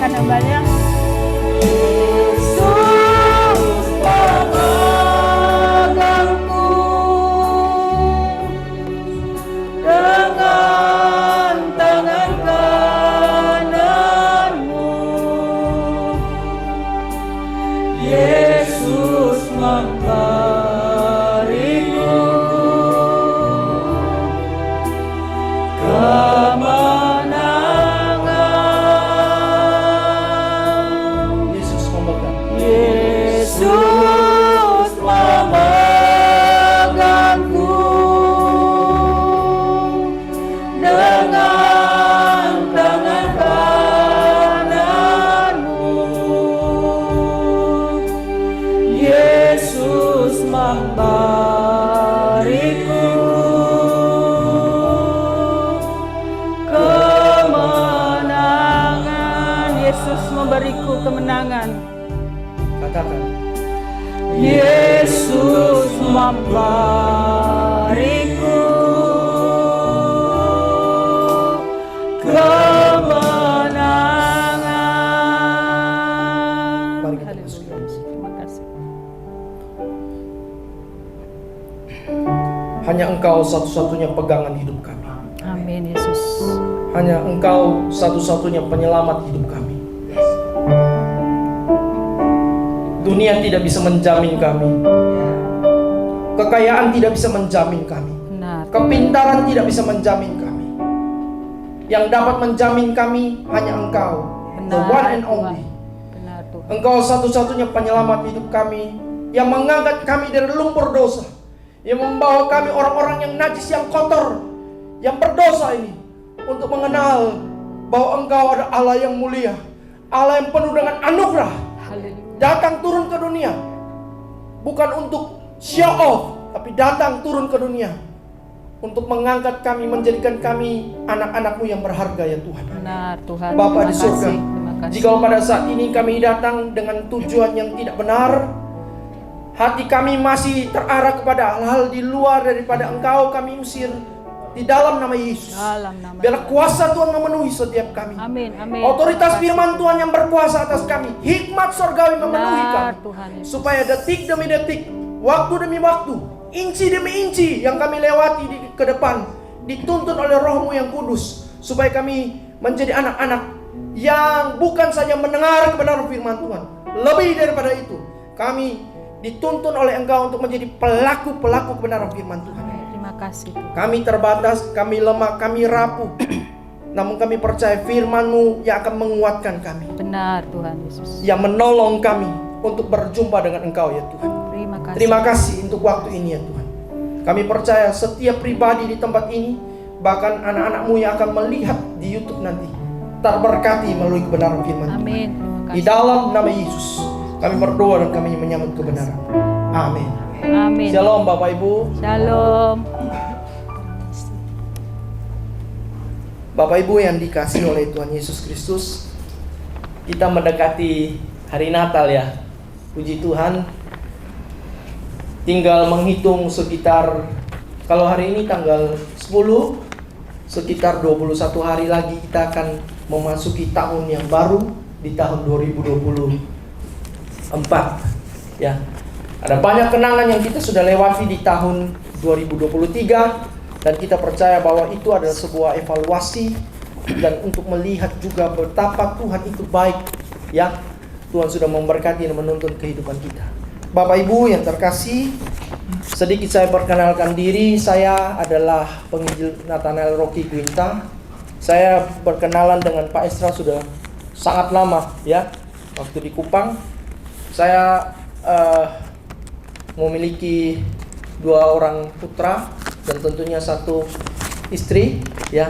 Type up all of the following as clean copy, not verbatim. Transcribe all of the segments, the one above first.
persilakan hambanya. Memberiku kemenangan. Katakan, Yesus memberiku kemenangan. Mari kita bersyukur. Terima kasih. Hanya Engkau satu-satunya pegangan hidup kami. Amin Yesus. Hanya Engkau satu-satunya penyelamat hidup kami. Dunia tidak bisa menjamin kami. Kekayaan tidak bisa menjamin kami. Benar. Kepintaran tidak bisa menjamin kami. Yang dapat menjamin kami hanya Engkau, the one and only. Benar Tuhan. Engkau satu-satunya penyelamat hidup kami, yang mengangkat kami dari lumpur dosa, yang membawa kami orang-orang yang najis, yang kotor, yang berdosa ini, untuk mengenal bahwa Engkau ada Allah yang mulia, Allah yang penuh dengan anugerah. Haleluya. Datang turun ke dunia, bukan untuk show off, tapi datang turun ke dunia untuk mengangkat kami, menjadikan kami anak-anak-Mu yang berharga ya Tuhan. Benar Tuhan. Bapa di Terima surga, kasih. Terima kasih. jika pada saat ini kami datang dengan tujuan yang tidak benar, hati kami masih terarah kepada hal-hal di luar daripada Engkau, kami usir di dalam nama Yesus. Dalam nama Biarlah Tuhan. kuasa Tuhan memenuhi setiap kami. Amin. Amin. Otoritas Terima kasih. firman Tuhan yang berkuasa atas kami, hikmat surgawi memenuhi Benar, kami, Tuhan Yesus. supaya detik demi detik, waktu demi waktu, inci demi inci yang kami lewati ke depan, dituntun oleh Roh-Mu yang kudus, supaya kami menjadi anak-anak yang bukan saja mendengar kebenaran firman Tuhan, lebih daripada itu, kami dituntun oleh Engkau untuk menjadi pelaku-pelaku kebenaran firman Tuhan. Terima kasih Tuhan. Kami terbatas, kami lemah, kami rapuh. Namun kami percaya firman-Mu yang akan menguatkan kami, Benar Tuhan Yesus. yang menolong kami untuk berjumpa dengan Engkau ya Tuhan. Terima kasih. Terima kasih untuk waktu ini ya Tuhan. Kami percaya setiap pribadi di tempat ini, bahkan anak-anak-Mu yang akan melihat di YouTube nanti, terberkati melalui kebenaran firman Tuhan. Amin. Terima Di kasih. dalam nama Yesus kami berdoa dan kami menyambut kebenaran. Amin. Amin. Shalom Bapak Ibu. Shalom. Bapak Ibu yang dikasihi oleh Tuhan Yesus Kristus, kita mendekati hari Natal ya. Puji Tuhan, tinggal menghitung sekitar, kalau hari ini tanggal 10, sekitar 21 hari lagi kita akan memasuki tahun yang baru di tahun 2024 ya. Ada banyak kenangan yang kita sudah lewati di tahun 2023, dan kita percaya bahwa itu adalah sebuah evaluasi dan untuk melihat juga betapa Tuhan itu baik ya. Tuhan sudah memberkati dan menuntun kehidupan kita. Bapak Ibu yang terkasih, sedikit saya perkenalkan diri. Saya adalah penginjil Nathanael Rocky Quinta. Saya berkenalan dengan Pak Estra sudah sangat lama ya. Waktu di Kupang saya memiliki 2 orang putra dan tentunya 1 istri ya.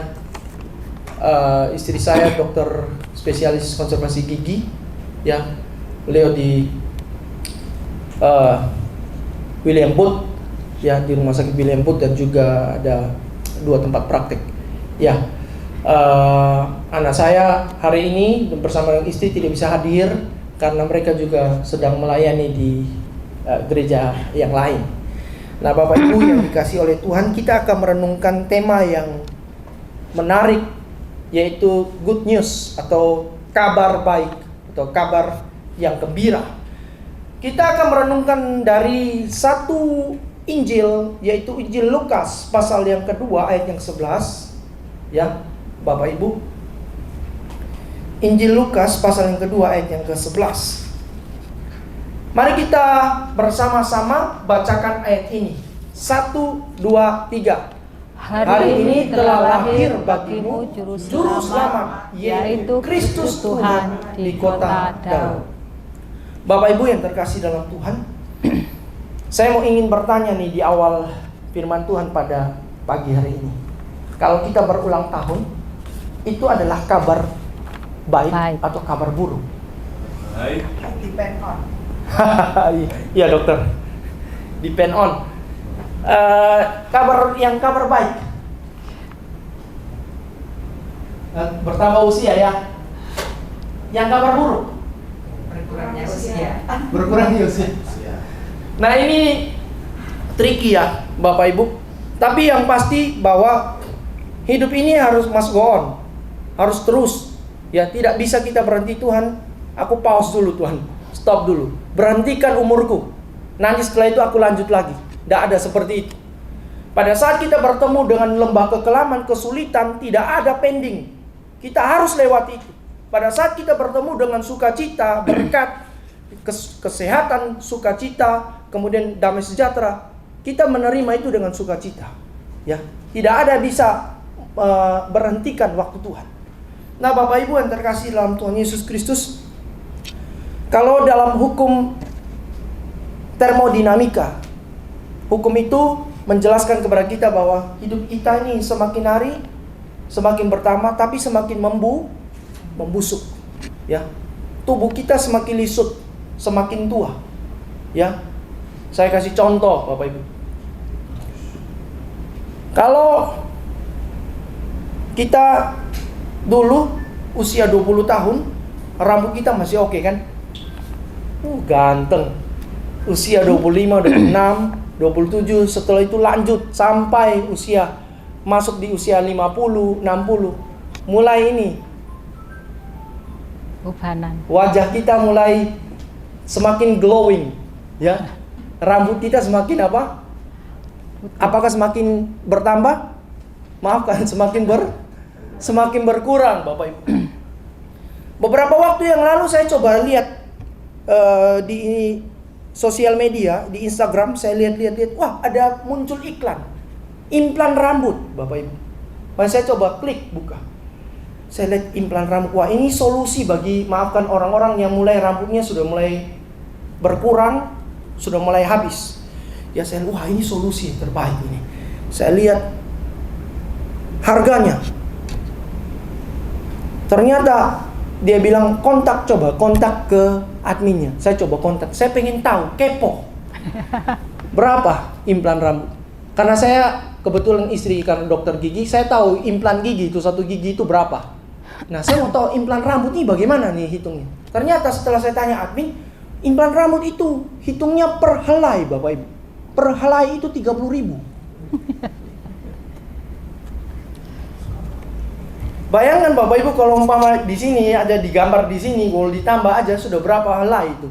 Istri saya dokter spesialis konservasi gigi ya. Beliau di William Booth ya, di rumah sakit William Booth, dan juga ada 2 tempat praktek ya. Anak saya hari ini bersama dengan istri tidak bisa hadir karena mereka juga sedang melayani di gereja yang lain. Nah Bapak Ibu yang dikasihi oleh Tuhan, kita akan merenungkan tema yang menarik, yaitu good news atau kabar baik atau kabar yang gembira. Kita akan merenungkan dari satu Injil, yaitu Injil Lukas pasal yang kedua ayat yang 11. Ya, Bapak Ibu. Injil Lukas pasal yang kedua ayat yang ke-11. Mari kita bersama-sama bacakan ayat ini. 1, 2, 3. Hari ini telah lahir bagimu Juru Selamat, yaitu Kristus Tuhan di kota Daud. Bapak Ibu yang terkasih dalam Tuhan, saya ingin bertanya nih di awal firman Tuhan pada pagi hari ini. Kalau kita berulang tahun, itu adalah kabar baik atau kabar buruk? Baik. Depend on. Iya dokter, depend on. Kabar baik. Bertambah usia ya. Yang kabar buruk? Berkurangnya usia. Berkurangnya usia. Nah ini tricky ya Bapak Ibu. Tapi yang pasti bahwa hidup ini harus must go on, harus terus. Ya tidak bisa kita berhenti. Tuhan, aku pause dulu Tuhan, stop dulu, berhentikan umurku. Nanti setelah itu aku lanjut lagi. Tidak ada seperti itu. Pada saat kita bertemu dengan lembah kekelaman, kesulitan, tidak ada pending. Kita harus lewati itu. Pada saat kita bertemu dengan sukacita, berkat, kesehatan, sukacita, kemudian damai sejahtera, kita menerima itu dengan sukacita. Ya, tidak ada bisa berhentikan waktu Tuhan. Nah, Bapak Ibu yang terkasih dalam Tuhan Yesus Kristus, kalau dalam hukum termodinamika, hukum itu menjelaskan kepada kita bahwa hidup kita ini semakin hari semakin bertambah, tapi semakin membusuk. Ya, tubuh kita semakin lisut, semakin tua. Ya, saya kasih contoh Bapak Ibu. Kalau kita dulu usia 20 tahun, rambut kita masih oke kan? Ganteng. Usia 25, 26, 27, setelah itu lanjut sampai usia masuk di usia 50, 60. Mulai ini Ubanan. wajah kita mulai semakin glowing, ya. Rambut kita semakin apa? Apakah semakin bertambah? Maafkan, semakin berkurang, Bapak Ibu. Beberapa waktu yang lalu saya coba lihat di sosial media, di Instagram, saya lihat, wah ada muncul iklan implan rambut, Bapak Ibu. Maka saya coba klik buka. Saya lihat implan rambut, wah ini solusi bagi, maafkan, orang-orang yang mulai rambutnya sudah mulai berkurang, sudah mulai habis. Ya saya lihat, wah ini solusi terbaik ini. Saya lihat harganya. Ternyata dia bilang kontak ke adminnya. Saya coba kontak. Saya pengen tahu, kepo. Berapa implan rambut? Karena saya kebetulan istri karena dokter gigi, saya tahu implan gigi itu satu gigi itu berapa. Nah, saya mau tahu implan rambut ini bagaimana nih hitungnya. Ternyata setelah saya tanya admin, implan rambut itu hitungnya per helai, Bapak Ibu. Per helai itu 30.000. Bayangkan Bapak Ibu kalau umpama di sini ada digambar di sini, kalau ditambah aja sudah berapa helai itu?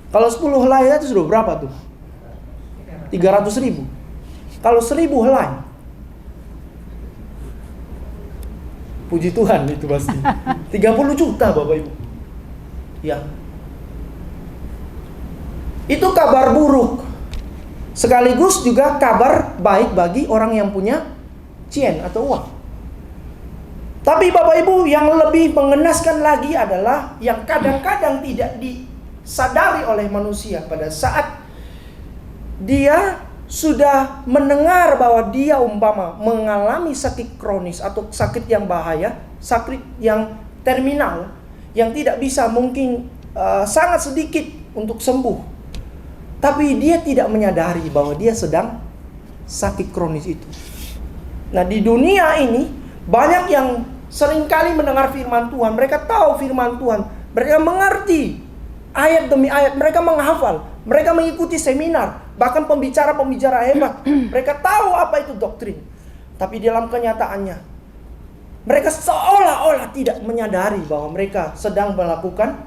Kalau 10 helai itu sudah berapa tuh? 300.000. Kalau 1.000 helai, puji Tuhan itu pasti 30 juta Bapak Ibu. Ya. Itu kabar buruk. Sekaligus juga kabar baik bagi orang yang punya cien atau uang. Tapi Bapak Ibu, yang lebih mengenaskan lagi adalah yang kadang-kadang tidak disadari oleh manusia pada saat dia sudah mendengar bahwa dia umpama mengalami sakit kronis atau sakit yang bahaya, sakit yang terminal, yang tidak bisa mungkin sangat sedikit untuk sembuh. Tapi dia tidak menyadari bahwa dia sedang sakit kronis itu. Nah, di dunia ini banyak yang seringkali mendengar firman Tuhan, mereka tahu firman Tuhan, mereka mengerti ayat demi ayat, mereka menghafal, mereka mengikuti seminar, bahkan pembicara-pembicara hebat, mereka tahu apa itu doktrin. Tapi dalam kenyataannya, Mereka seolah-olah tidak menyadari bahwa mereka sedang melakukan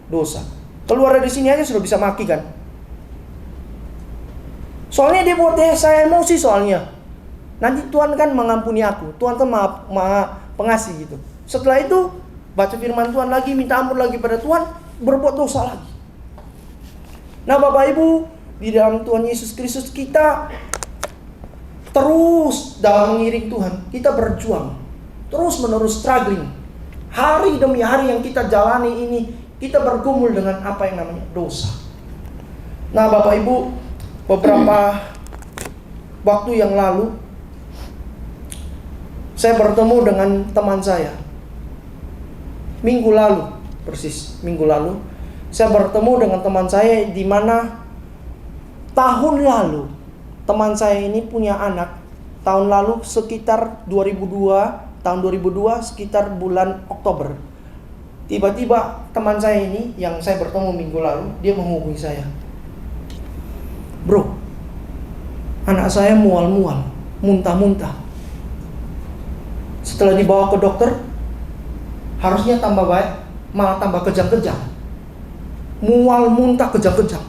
dosa. Keluar dari sini aja sudah bisa maki kan? Soalnya dia buat saya emosi soalnya. Nanti Tuhan kan mengampuni aku. Tuhan kan maha pengasih gitu. Setelah itu baca firman Tuhan lagi, minta ampun lagi pada Tuhan, berbuat dosa lagi. Nah Bapak Ibu, di dalam Tuhan Yesus Kristus kita terus dalam mengiring Tuhan. Kita berjuang, terus menerus struggling. Hari demi hari yang kita jalani ini, kita bergumul dengan apa yang namanya dosa. Nah Bapak Ibu, beberapa waktu yang lalu saya bertemu dengan teman saya. Minggu lalu saya bertemu dengan teman saya, di mana tahun lalu teman saya ini punya anak. Tahun lalu sekitar 2002 sekitar bulan Oktober. Tiba-tiba teman saya ini yang saya bertemu minggu lalu, dia menghubungi saya. Bro, anak saya mual-mual, muntah-muntah. Setelah dibawa ke dokter, harusnya tambah baik, malah tambah kejang-kejang. Mual, muntah, kejang-kejang.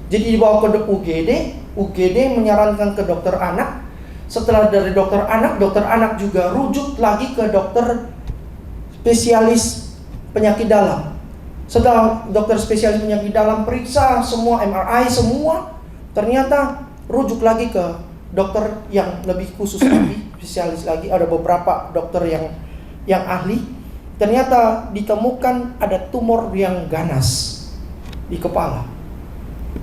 Jadi dibawa ke UGD menyarankan ke dokter anak. Setelah dari dokter anak juga rujuk lagi ke dokter spesialis penyakit dalam. Setelah dokter spesialis penyakit dalam periksa semua, MRI semua, ternyata rujuk lagi ke dokter yang lebih khusus lagi, spesialis lagi. Ada beberapa dokter yang ahli. Ternyata ditemukan ada tumor yang ganas di kepala.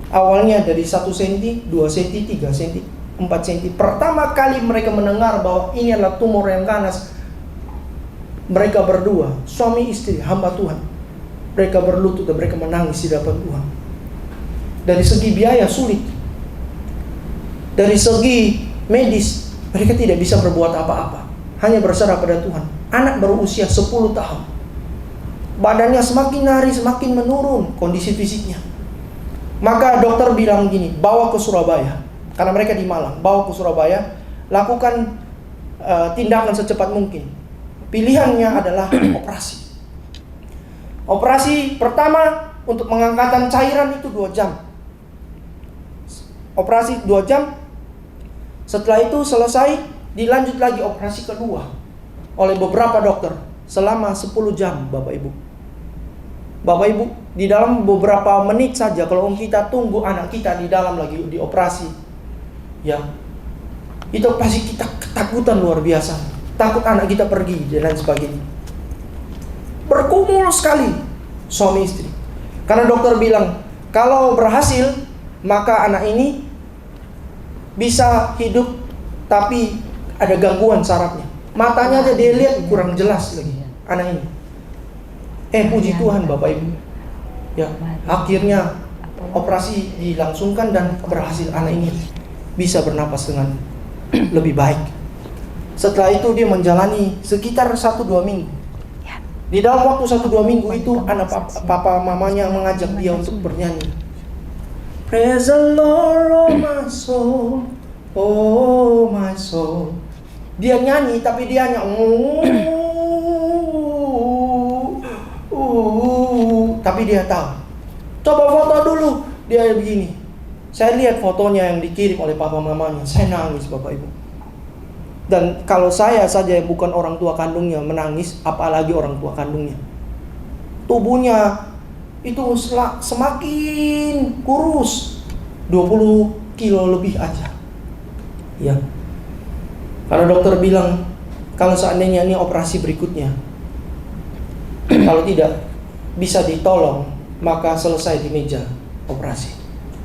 Awalnya dari 1 cm, 2 cm, 3 cm, 4 cm. Pertama kali mereka mendengar bahwa ini adalah tumor yang ganas, mereka berdua, suami istri, hamba Tuhan, mereka berlutut dan mereka menangis di hadapan Tuhan. Dari segi biaya sulit, dari segi medis mereka tidak bisa berbuat apa-apa, hanya berserah pada Tuhan. Anak berusia 10 tahun, badannya semakin hari semakin menurun kondisi fisiknya. Maka dokter bilang gini, bawa ke Surabaya, karena mereka di Malang, bawa ke Surabaya, lakukan tindakan secepat mungkin. Pilihannya adalah operasi. Operasi pertama untuk pengangkatan cairan itu 2 jam. Operasi 2 jam. Setelah itu selesai, dilanjut lagi operasi kedua oleh beberapa dokter selama 10 jam, Bapak Ibu. Bapak Ibu, di dalam beberapa menit saja kalau kita tunggu anak kita di dalam lagi dioperasi, ya, itu pasti kita ketakutan luar biasa. Takut anak kita pergi dan lain sebagainya. Berkumul sekali suami istri. Karena dokter bilang, kalau berhasil, maka anak ini bisa hidup, tapi ada gangguan sarafnya. Matanya aja dia lihat kurang jelas lagi anak ini. Puji Tuhan Bapak Ibu. Ya, akhirnya operasi dilangsungkan dan berhasil, anak ini bisa bernapas dengan lebih baik. Setelah itu dia menjalani sekitar 1-2 minggu. Di dalam waktu 1-2 minggu itu anak papa mamanya mengajak dia untuk bernyanyi. Praise the Lord, oh my soul, oh my soul. Dia nyanyi tapi dia hanya tapi dia tahu. Coba foto dulu. Dia begini. Saya lihat fotonya yang dikirim oleh papa mamanya. Saya nangis Bapak Ibu. Dan kalau saya saja bukan orang tua kandungnya menangis, apalagi orang tua kandungnya. Tubuhnya itu semakin kurus, 20 kilo lebih aja. Ya. Karena dokter bilang, kalau seandainya ini operasi berikutnya, kalau tidak bisa ditolong, maka selesai di meja operasi.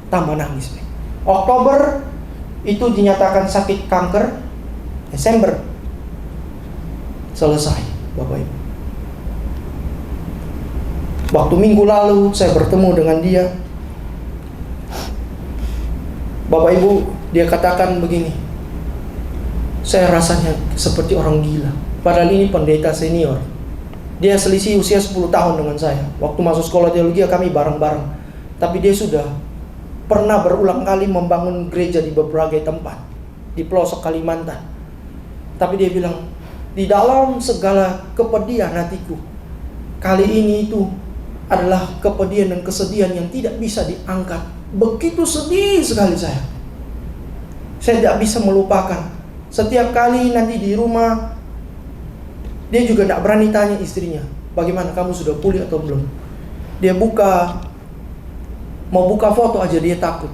Tambah nangis. Oktober itu dinyatakan sakit kanker. Desember selesai, Bapak Ibu. Waktu minggu lalu saya bertemu dengan dia. Bapak Ibu, dia katakan begini, saya rasanya seperti orang gila. Padahal ini pendeta senior. Dia selisih usia 10 tahun dengan saya. Waktu masuk sekolah teologi kami bareng-bareng. Tapi dia sudah pernah berulang kali membangun gereja di berbagai tempat, di pelosok Kalimantan. Tapi dia bilang, di dalam segala kepedihan hatiku, kali ini itu adalah kepedihan dan kesedihan yang tidak bisa diangkat. Begitu sedih sekali saya. Saya tidak bisa melupakan. Setiap kali nanti di rumah, dia juga tidak berani tanya istrinya, bagaimana, kamu sudah pulih atau belum? Dia mau buka foto aja dia takut.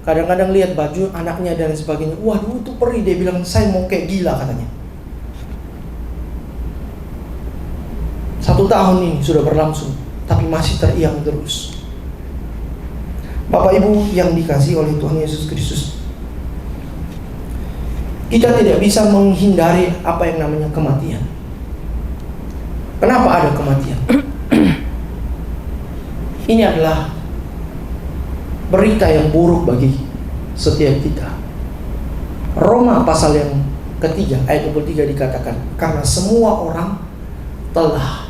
Kadang-kadang lihat baju anaknya dan sebagainya. Waduh, itu perih. Dia bilang, saya mau kayak gila katanya. 1 tahun ini sudah berlangsung, tapi masih teriang terus. Bapak Ibu yang dikasihi oleh Tuhan Yesus Kristus, kita tidak bisa menghindari apa yang namanya kematian. Kenapa ada kematian? Ini adalah berita yang buruk bagi setiap kita. Roma pasal yang ketiga ayat 23 dikatakan, karena semua orang telah.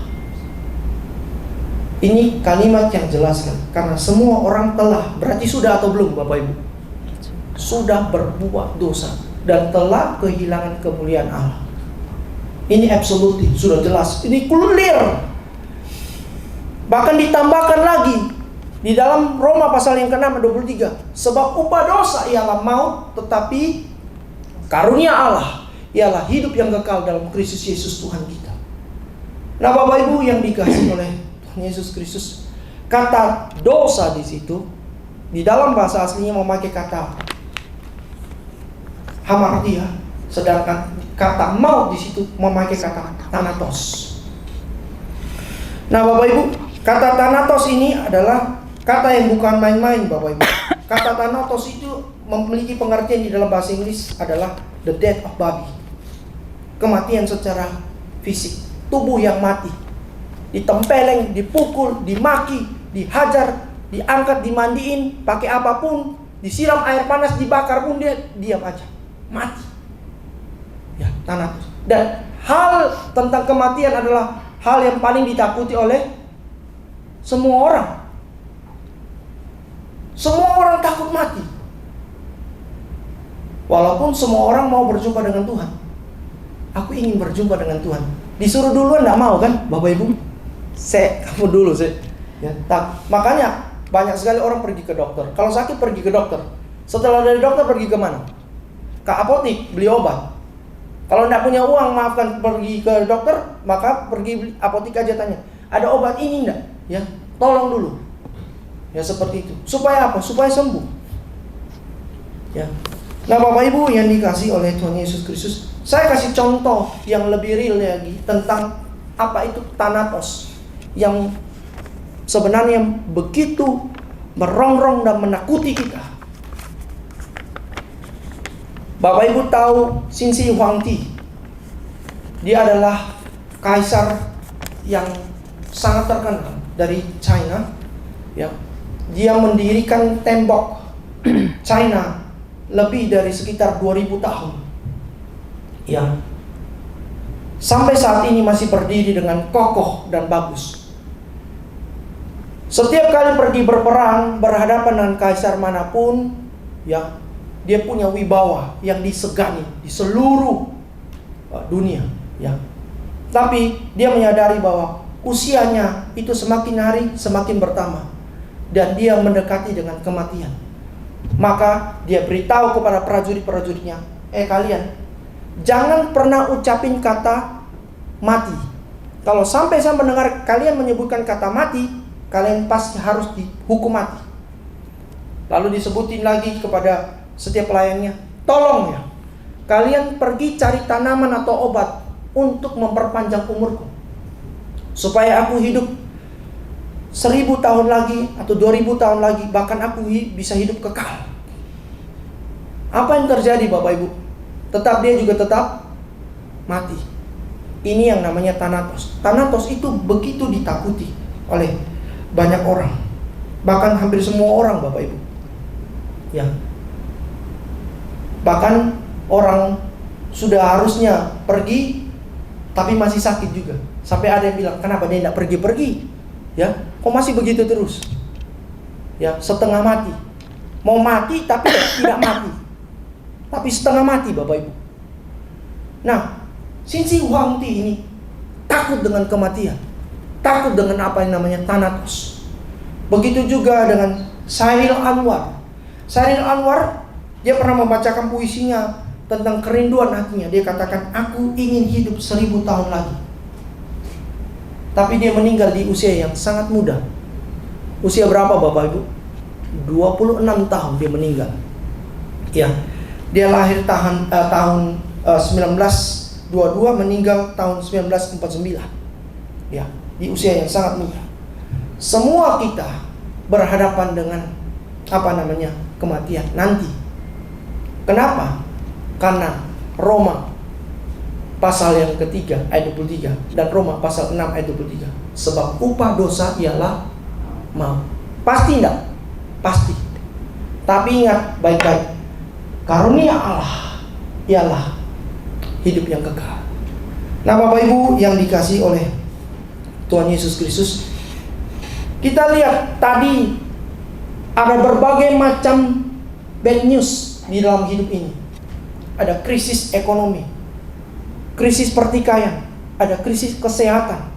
Ini kalimat yang jelas kan? Karena semua orang telah, berarti sudah atau belum Bapak Ibu? Sudah berbuat dosa dan telah kehilangan kemuliaan Allah. Ini absolutely, sudah jelas. Ini clear. Bahkan ditambahkan lagi di dalam Roma pasal yang ke-6 ayat 23. Sebab upah dosa ialah maut, tetapi karunia Allah ialah hidup yang kekal dalam Kristus Yesus Tuhan kita. Nah Bapak Ibu yang dikasihi oleh Tuhan Yesus Kristus, kata dosa di situ di dalam bahasa aslinya memakai kata hamartia, sedangkan kata maut di situ memakai kata thanatos. Nah Bapak Ibu, kata thanatos ini adalah kata yang bukan main-main Bapak Ibu. Kata thanatos itu memiliki pengertian di dalam bahasa Inggris adalah the death of body. Kematian secara fisik, tubuh yang mati. Ditempeleng, dipukul, dimaki, dihajar, diangkat, dimandiin, pakai apapun, disiram air panas, dibakar pun dia diam aja, mati. Ya, thanatos. Dan hal tentang kematian adalah hal yang paling ditakuti oleh semua orang. Semua orang takut mati. Walaupun semua orang mau berjumpa dengan Tuhan. Aku ingin berjumpa dengan Tuhan. Disuruh duluan enggak mau kan, Bapak Ibu? Kamu dulu ya, makanya banyak sekali orang pergi ke dokter. Kalau sakit pergi ke dokter. Setelah dari dokter pergi ke mana? Ke apotik beli obat. Kalau enggak punya uang, maafkan, pergi ke dokter, maka pergi beli apotik aja, tanya, ada obat ini enggak? Ya, tolong dulu. Ya seperti itu. Supaya apa? Supaya sembuh. Ya. Nah Bapak Ibu yang dikasihi oleh Tuhan Yesus Kristus, saya kasih contoh yang lebih real lagi tentang apa itu thanatos, yang sebenarnya begitu merongrong dan menakuti kita. Bapak Ibu tahu Qin Shi Huangdi? Dia adalah kaisar yang sangat terkenal dari China. Ya, dia mendirikan tembok China lebih dari sekitar 2000 tahun. Ya, sampai saat ini masih berdiri dengan kokoh dan bagus. Setiap kali pergi berperang, berhadapan dengan kaisar manapun, ya, dia punya wibawa yang disegani di seluruh dunia, ya. Tapi dia menyadari bahwa usianya itu semakin hari semakin bertambah dan dia mendekati dengan kematian. Maka dia beritahu kepada prajurit-prajuritnya, kalian jangan pernah ucapin kata mati. Kalau sampai saya mendengar kalian menyebutkan kata mati, kalian pasti harus dihukum mati. Lalu disebutin lagi kepada setiap pelayannya, tolong ya, kalian pergi cari tanaman atau obat untuk memperpanjang umurku, supaya aku hidup 1000 tahun lagi atau 2000 tahun lagi, bahkan aku bisa hidup kekal. Apa yang terjadi Bapak Ibu? Dia juga tetap mati. Ini yang namanya thanatos. Thanatos itu begitu ditakuti oleh banyak orang, bahkan hampir semua orang Bapak Ibu. Ya. Bahkan orang sudah harusnya pergi tapi masih sakit juga. Sampai ada yang bilang, kenapa dia tidak pergi-pergi? Ya, kok masih begitu terus? Ya, setengah mati. Mau mati tapi tidak mati. Tapi setengah mati Bapak Ibu. Nah, Sinsi Huang Ti ini takut dengan kematian, takut dengan apa yang namanya Thanatos. Begitu juga dengan Syahrir Anwar. Syahrir Anwar, dia pernah membacakan puisinya tentang kerinduan hatinya. Dia katakan, aku ingin hidup 1000 tahun lagi. Tapi dia meninggal di usia yang sangat muda. Usia berapa Bapak Ibu? 26 tahun dia meninggal. Ya, dia lahir tahun 1922, meninggal tahun 1949. Ya, di usia yang sangat muda. Semua kita berhadapan dengan kematian nanti. Kenapa? Karena Roma pasal yang ketiga ayat 23 dan Roma pasal 6 ayat 23. Sebab upah dosa ialah maut. Pasti enggak? Pasti. Tapi ingat baik-baik, karunia Allah ialah hidup yang kekal. Nah Bapak Ibu yang dikasihi oleh Tuhan Yesus Kristus, kita lihat tadi ada berbagai macam bad news di dalam hidup ini. Ada krisis ekonomi, krisis pertikaian, ada krisis kesehatan,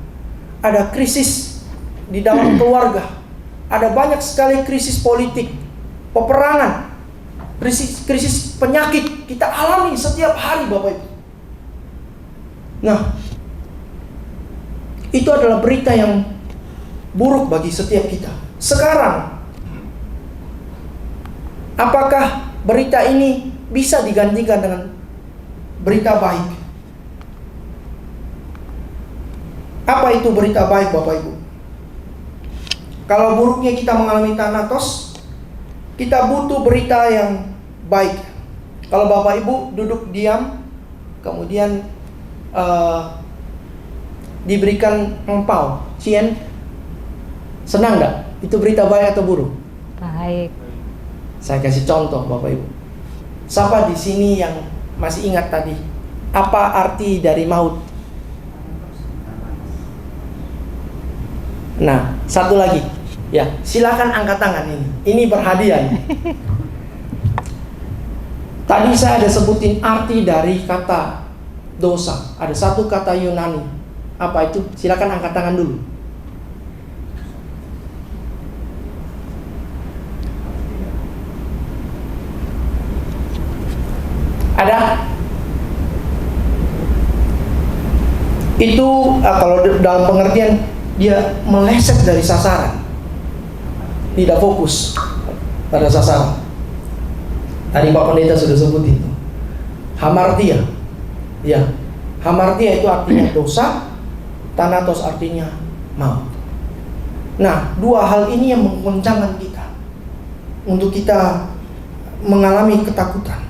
ada krisis di dalam keluarga, ada banyak sekali krisis politik, peperangan, krisis penyakit kita alami setiap hari Bapak Ibu. Nah, itu adalah berita yang buruk bagi setiap kita. Sekarang, apakah berita ini bisa digantikan dengan berita baik? Apa itu berita baik Bapak Ibu? Kalau buruknya kita mengalami Thanatos, kita butuh berita yang baik. Kalau Bapak Ibu duduk diam, kemudian diberikan empau, cien, senang enggak? Itu berita baik atau buruk? Baik. Saya kasih contoh Bapak Ibu. Siapa di sini yang masih ingat tadi apa arti dari maut? Nah, satu lagi. Ya, silakan angkat tangan ini. Ini berhadiah. Tadi saya ada sebutin arti dari kata dosa. Ada satu kata Yunani. Apa itu? Silakan angkat tangan dulu. Ada? Itu kalau dalam pengertian dia meleset dari sasaran, tidak fokus pada sasaran. Tadi Pak Pendeta sudah sebut itu. Hamartia. Ya, hamartia itu artinya dosa, Thanatos artinya maut. Nah, dua hal ini yang menggoncangkan kita untuk kita mengalami ketakutan.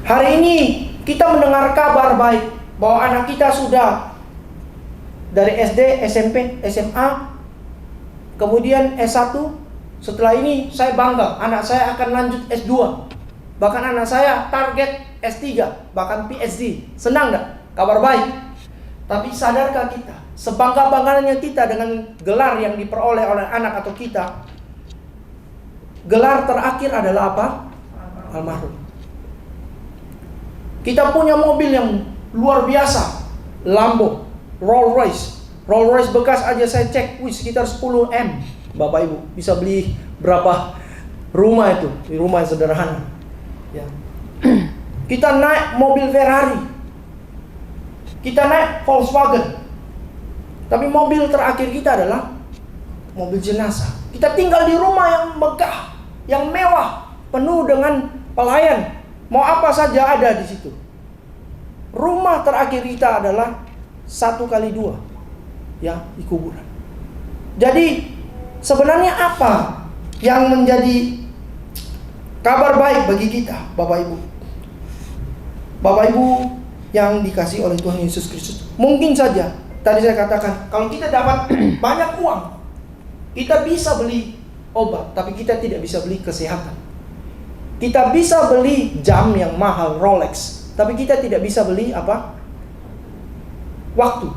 Hari ini kita mendengar kabar baik bahwa anak kita sudah dari SD, SMP, SMA, kemudian S1. Setelah ini saya bangga, anak saya akan lanjut S2. Bahkan anak saya target S3, bahkan PhD. Senang gak? Kabar baik. Tapi sadarkah kita, sebangga-bangganya kita dengan gelar yang diperoleh oleh anak atau kita, gelar terakhir adalah apa? Almarhum. Kita punya mobil yang luar biasa, Lambo, Rolls Royce. Rolls Royce bekas aja saya cek, sekitar 10 M. Bapak Ibu bisa beli berapa rumah itu? Di rumah yang sederhana. Ya. Kita naik mobil Ferrari, kita naik Volkswagen. Tapi mobil terakhir kita adalah mobil jenazah. Kita tinggal di rumah yang megah, yang mewah, penuh dengan pelayan. Mau apa saja ada di situ. Rumah terakhir kita adalah 1x2, ya, di kuburan. Jadi sebenarnya apa yang menjadi kabar baik bagi kita, Bapak Ibu? Bapak Ibu yang dikasihi oleh Tuhan Yesus Kristus, mungkin saja tadi saya katakan, kalau kita dapat banyak uang, kita bisa beli obat, tapi kita tidak bisa beli kesehatan. Kita bisa beli jam yang mahal, Rolex, tapi kita tidak bisa beli apa? Waktu.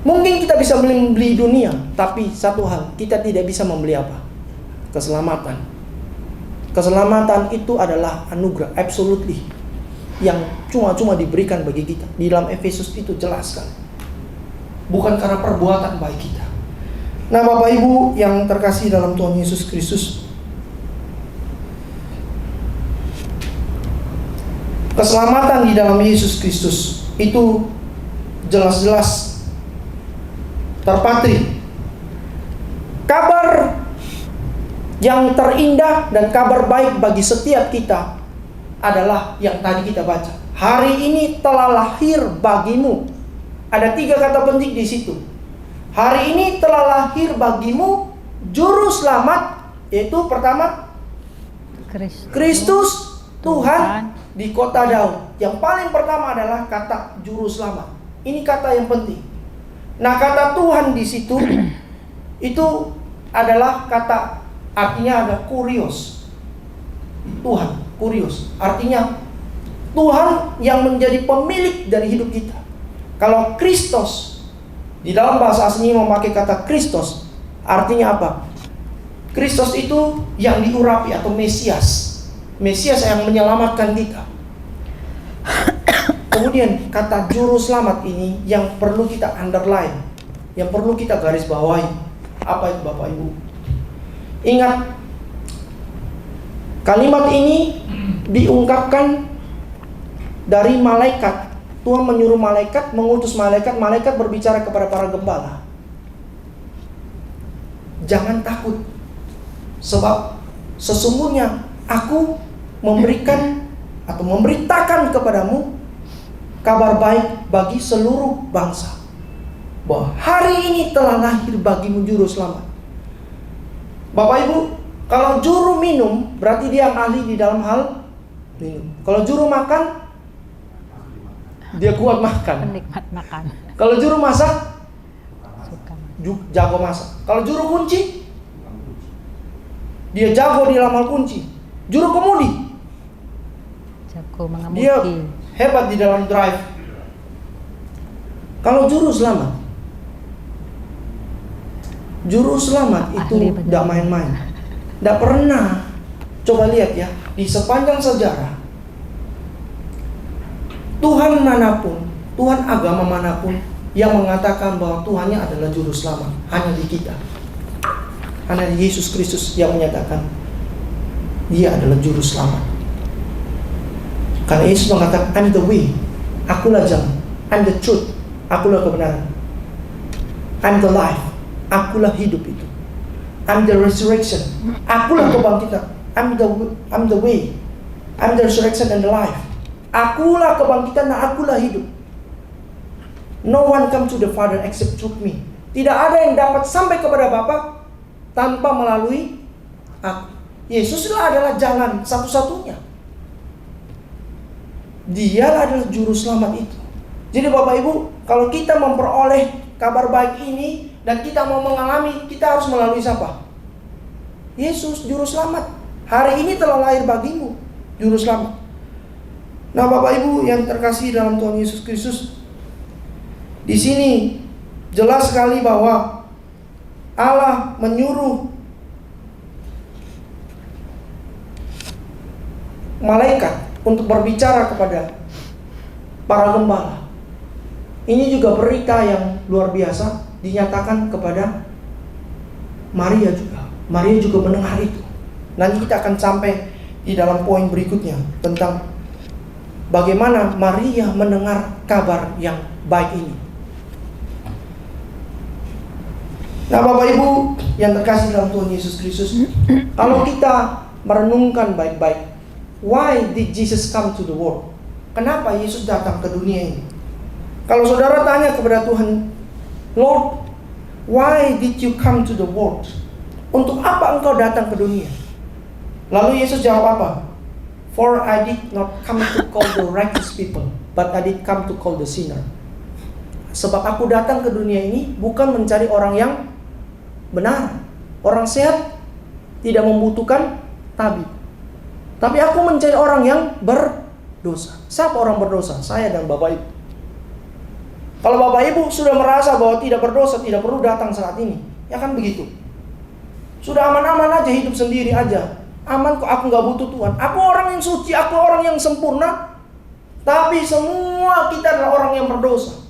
Mungkin kita bisa membeli dunia, tapi satu hal, kita tidak bisa membeli apa? Keselamatan. Keselamatan itu adalah anugerah, absolutely. yang cuma-cuma diberikan bagi kita. Di dalam Efesus itu jelas sekali. Bukan karena perbuatan baik kita. Nah, Bapak Ibu yang terkasih dalam Tuhan Yesus Kristus, keselamatan di dalam Yesus Kristus itu jelas-jelas terpatri. Kabar yang terindah dan kabar baik bagi setiap kita adalah yang tadi kita baca. Hari ini telah lahir bagimu. Ada 3 kata penting di situ. Hari ini telah lahir bagimu juru selamat, yaitu pertama Kristus Tuhan di kota Daud. Yang paling pertama adalah kata juru selamat. Ini kata yang penting. Nah, kata Tuhan di situ itu adalah kata, artinya ada kurios. Tuhan, kurios. Artinya Tuhan yang menjadi pemilik dari hidup kita. Kalau Kristus, di dalam bahasa aslinya memakai kata Kristus, artinya apa? Kristus itu yang diurapi atau Mesias. Mesias yang menyelamatkan kita. Kemudian kata juru selamat ini yang perlu kita underline, yang perlu kita garis bawahi. Apa itu Bapak Ibu? Ingat, kalimat ini diungkapkan dari malaikat. Tuhan menyuruh malaikat, mengutus malaikat, malaikat berbicara kepada para gembala. Jangan takut, sebab sesungguhnya aku memberikan atau memberitakan kepadamu kabar baik bagi seluruh bangsa, bahwa hari ini telah lahir bagimu juru selamat. Bapak Ibu, kalau juru minum berarti dia yang ahli di dalam hal minum. Kalau juru makan, dia kuat makan. Penikmat makan. Kalau juru masak, Suka. jago masak. Kalau juru kunci, dia jago di dalam hal kunci. Juru kemudi, Jago mengemudi. dia hebat di dalam drive. Kalau juru selamat itu Ahli benar. tidak main-main. Tidak pernah. Coba lihat ya, di sepanjang sejarah, Tuhan manapun, Tuhan agama manapun yang mengatakan bahwa Tuhannya adalah juru selamat, hanya di kita. Hanya di Yesus Kristus yang menyatakan Dia adalah juru selamat. Karena Yesus mengatakan, I'm the way, akulah jalan, I'm the truth, akulah kebenaran, I'm the life, akulah hidup itu, I'm the resurrection, akulah kebangkitan, I'm the way, I'm the resurrection and the life. Akulah kebangkitan dan akulah hidup. No one come to the Father except through me. Tidak ada yang dapat sampai kepada Bapa tanpa melalui aku. Yesuslah adalah jalan satu-satunya. Dialah adalah juru selamat itu. Jadi Bapak Ibu, kalau kita memperoleh kabar baik ini dan kita mau mengalami, kita harus melalui siapa? Yesus, juru selamat. Hari ini telah lahir bagimu juru selamat. Nah, Bapak Ibu yang terkasih dalam Tuhan Yesus Kristus, di sini jelas sekali bahwa Allah menyuruh malaikat untuk berbicara kepada para gembala. Ini juga berita yang luar biasa dinyatakan kepada Maria juga. Maria juga mendengar itu. Nanti kita akan sampai di dalam poin berikutnya tentang bagaimana Maria mendengar kabar yang baik ini. Nah, Bapak Ibu yang terkasih dalam Tuhan Yesus Kristus, kalau kita merenungkan baik-baik, why did Jesus come to the world? Kenapa Yesus datang ke dunia ini? Kalau saudara tanya kepada Tuhan, Lord, why did you come to the world? Untuk apa engkau datang ke dunia? Lalu Yesus jawab apa? For I did not come to call the righteous people, but I did come to call the sinner. Sebab aku datang ke dunia ini bukan mencari orang yang benar, orang sehat, tidak membutuhkan tabib. Tapi aku mencari orang yang berdosa. Siapa orang berdosa? Saya dan Bapak Ibu. Kalau Bapak Ibu sudah merasa bahwa tidak berdosa, tidak perlu datang saat ini, ya kan begitu. Sudah aman-aman aja, hidup sendiri aja. Aman kok, aku gak butuh Tuhan. Aku orang yang suci, aku orang yang sempurna. Tapi semua kita adalah orang yang berdosa.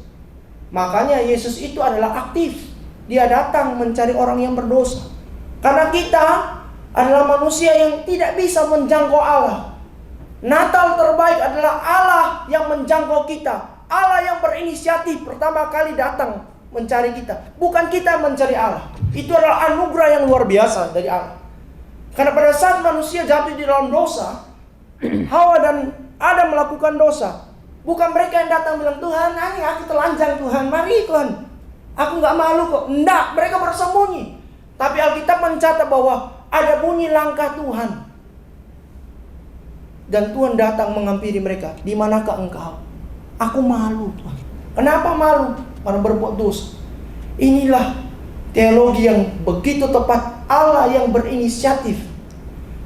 Makanya Yesus itu adalah aktif. Dia datang mencari orang yang berdosa. Karena kita adalah manusia yang tidak bisa menjangkau Allah. Natal terbaik adalah Allah yang menjangkau kita. Allah yang berinisiatif pertama kali datang mencari kita. Bukan kita mencari Allah. Itu adalah anugerah yang luar biasa dari Allah. Karena pada saat manusia jatuh di dalam dosa, Hawa dan Adam melakukan dosa. Bukan mereka yang datang bilang, Tuhan, ini aku telanjang Tuhan, mari Tuhan. Aku gak malu kok. Enggak, mereka bersembunyi. Tapi Alkitab mencatat bahwa ada bunyi langkah Tuhan. Dan Tuhan datang menghampiri mereka. Di manakah engkau? Aku malu Tuhan. Kenapa malu? Karena berbuat dosa. Inilah teologi yang begitu tepat. Allah yang berinisiatif.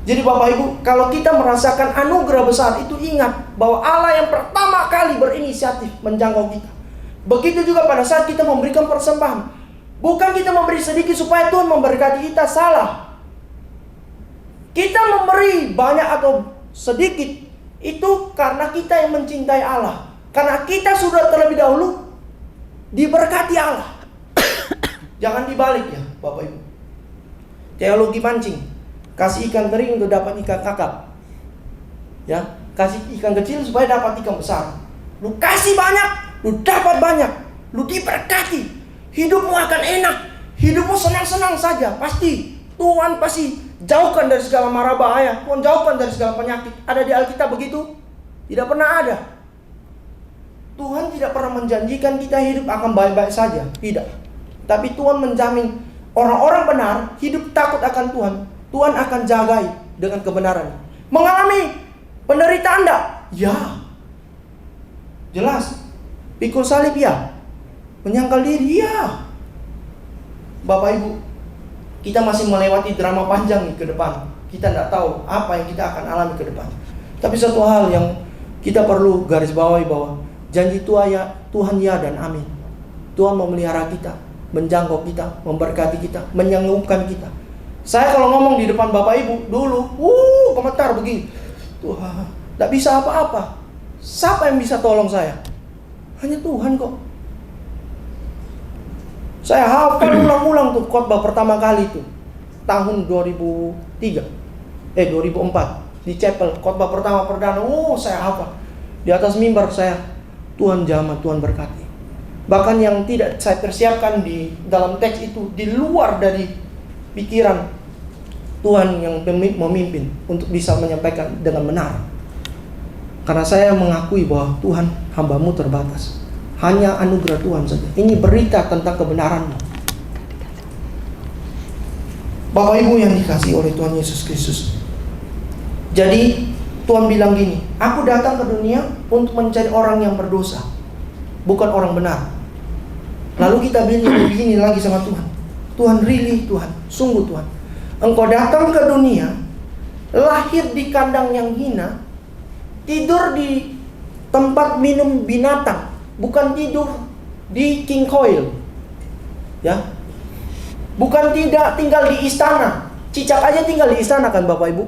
Jadi Bapak Ibu, kalau kita merasakan anugerah besar itu, ingat bahwa Allah yang pertama kali berinisiatif menjangkau kita. Begitu juga pada saat kita memberikan persembahan. Bukan kita memberi sedikit supaya Tuhan memberkati kita, salah. Kita memberi banyak atau sedikit itu karena kita yang mencintai Allah. Karena kita sudah terlebih dahulu diberkati Allah. Jangan dibalik ya Bapak Ibu. Teologi mancing. Kasih ikan teri untuk dapat ikan kakap. Ya, kasih ikan kecil supaya dapat ikan besar. Lu kasih banyak, lu dapat banyak, lu diberkati. Hidupmu akan enak, hidupmu senang-senang saja. Pasti Tuhan pasti jauhkan dari segala mara bahaya. Tuhan jauhkan dari segala penyakit. Ada di Alkitab begitu? Tidak pernah ada. Tuhan tidak pernah menjanjikan kita hidup akan baik-baik saja. Tidak. Tapi Tuhan menjamin orang-orang benar hidup takut akan Tuhan. Tuhan akan jagai dengan kebenaran. Mengalami penderitaan enggak? Ya. Jelas. Pikul salib ya. Menyangkal diri ya. Bapak Ibu, kita masih melewati drama panjang nih ke depan. Kita tidak tahu apa yang kita akan alami ke depan. Tapi satu hal yang kita perlu garis bawahi bahwa janji Tuhan ya dan amin. Tuhan memelihara kita, menjangkau kita, memberkati kita, menyanggupkan kita. Saya kalau ngomong di depan Bapak Ibu dulu, komentar begini, Tuhan, tidak bisa apa-apa. Siapa yang bisa tolong saya? Hanya Tuhan kok. Saya hafal ulang-ulang tuh khotbah pertama kali itu tahun 2004 di chapel, khotbah pertama perdana. Saya hafal. Di atas mimbar saya, Tuhan jamah, Tuhan berkati. Bahkan yang tidak saya persiapkan di dalam teks itu di luar dari pikiran Tuhan yang memimpin untuk bisa menyampaikan dengan benar. Karena saya mengakui bahwa Tuhan, hamba-Mu terbatas. Hanya anugerah Tuhan saja. Ini berita tentang kebenaran-Mu. Bapak Ibu yang dikasihi oleh Tuhan Yesus Kristus. Jadi Tuhan bilang gini, aku datang ke dunia untuk mencari orang yang berdosa, bukan orang benar. Lalu kita begini lagi sama Tuhan. Tuhan, really Tuhan, sungguh Tuhan, Engkau datang ke dunia, lahir di kandang yang hina, tidur di tempat minum binatang, bukan tidur di king coil, ya, bukan tidak tinggal di istana. Cicak aja tinggal di istana kan Bapak Ibu?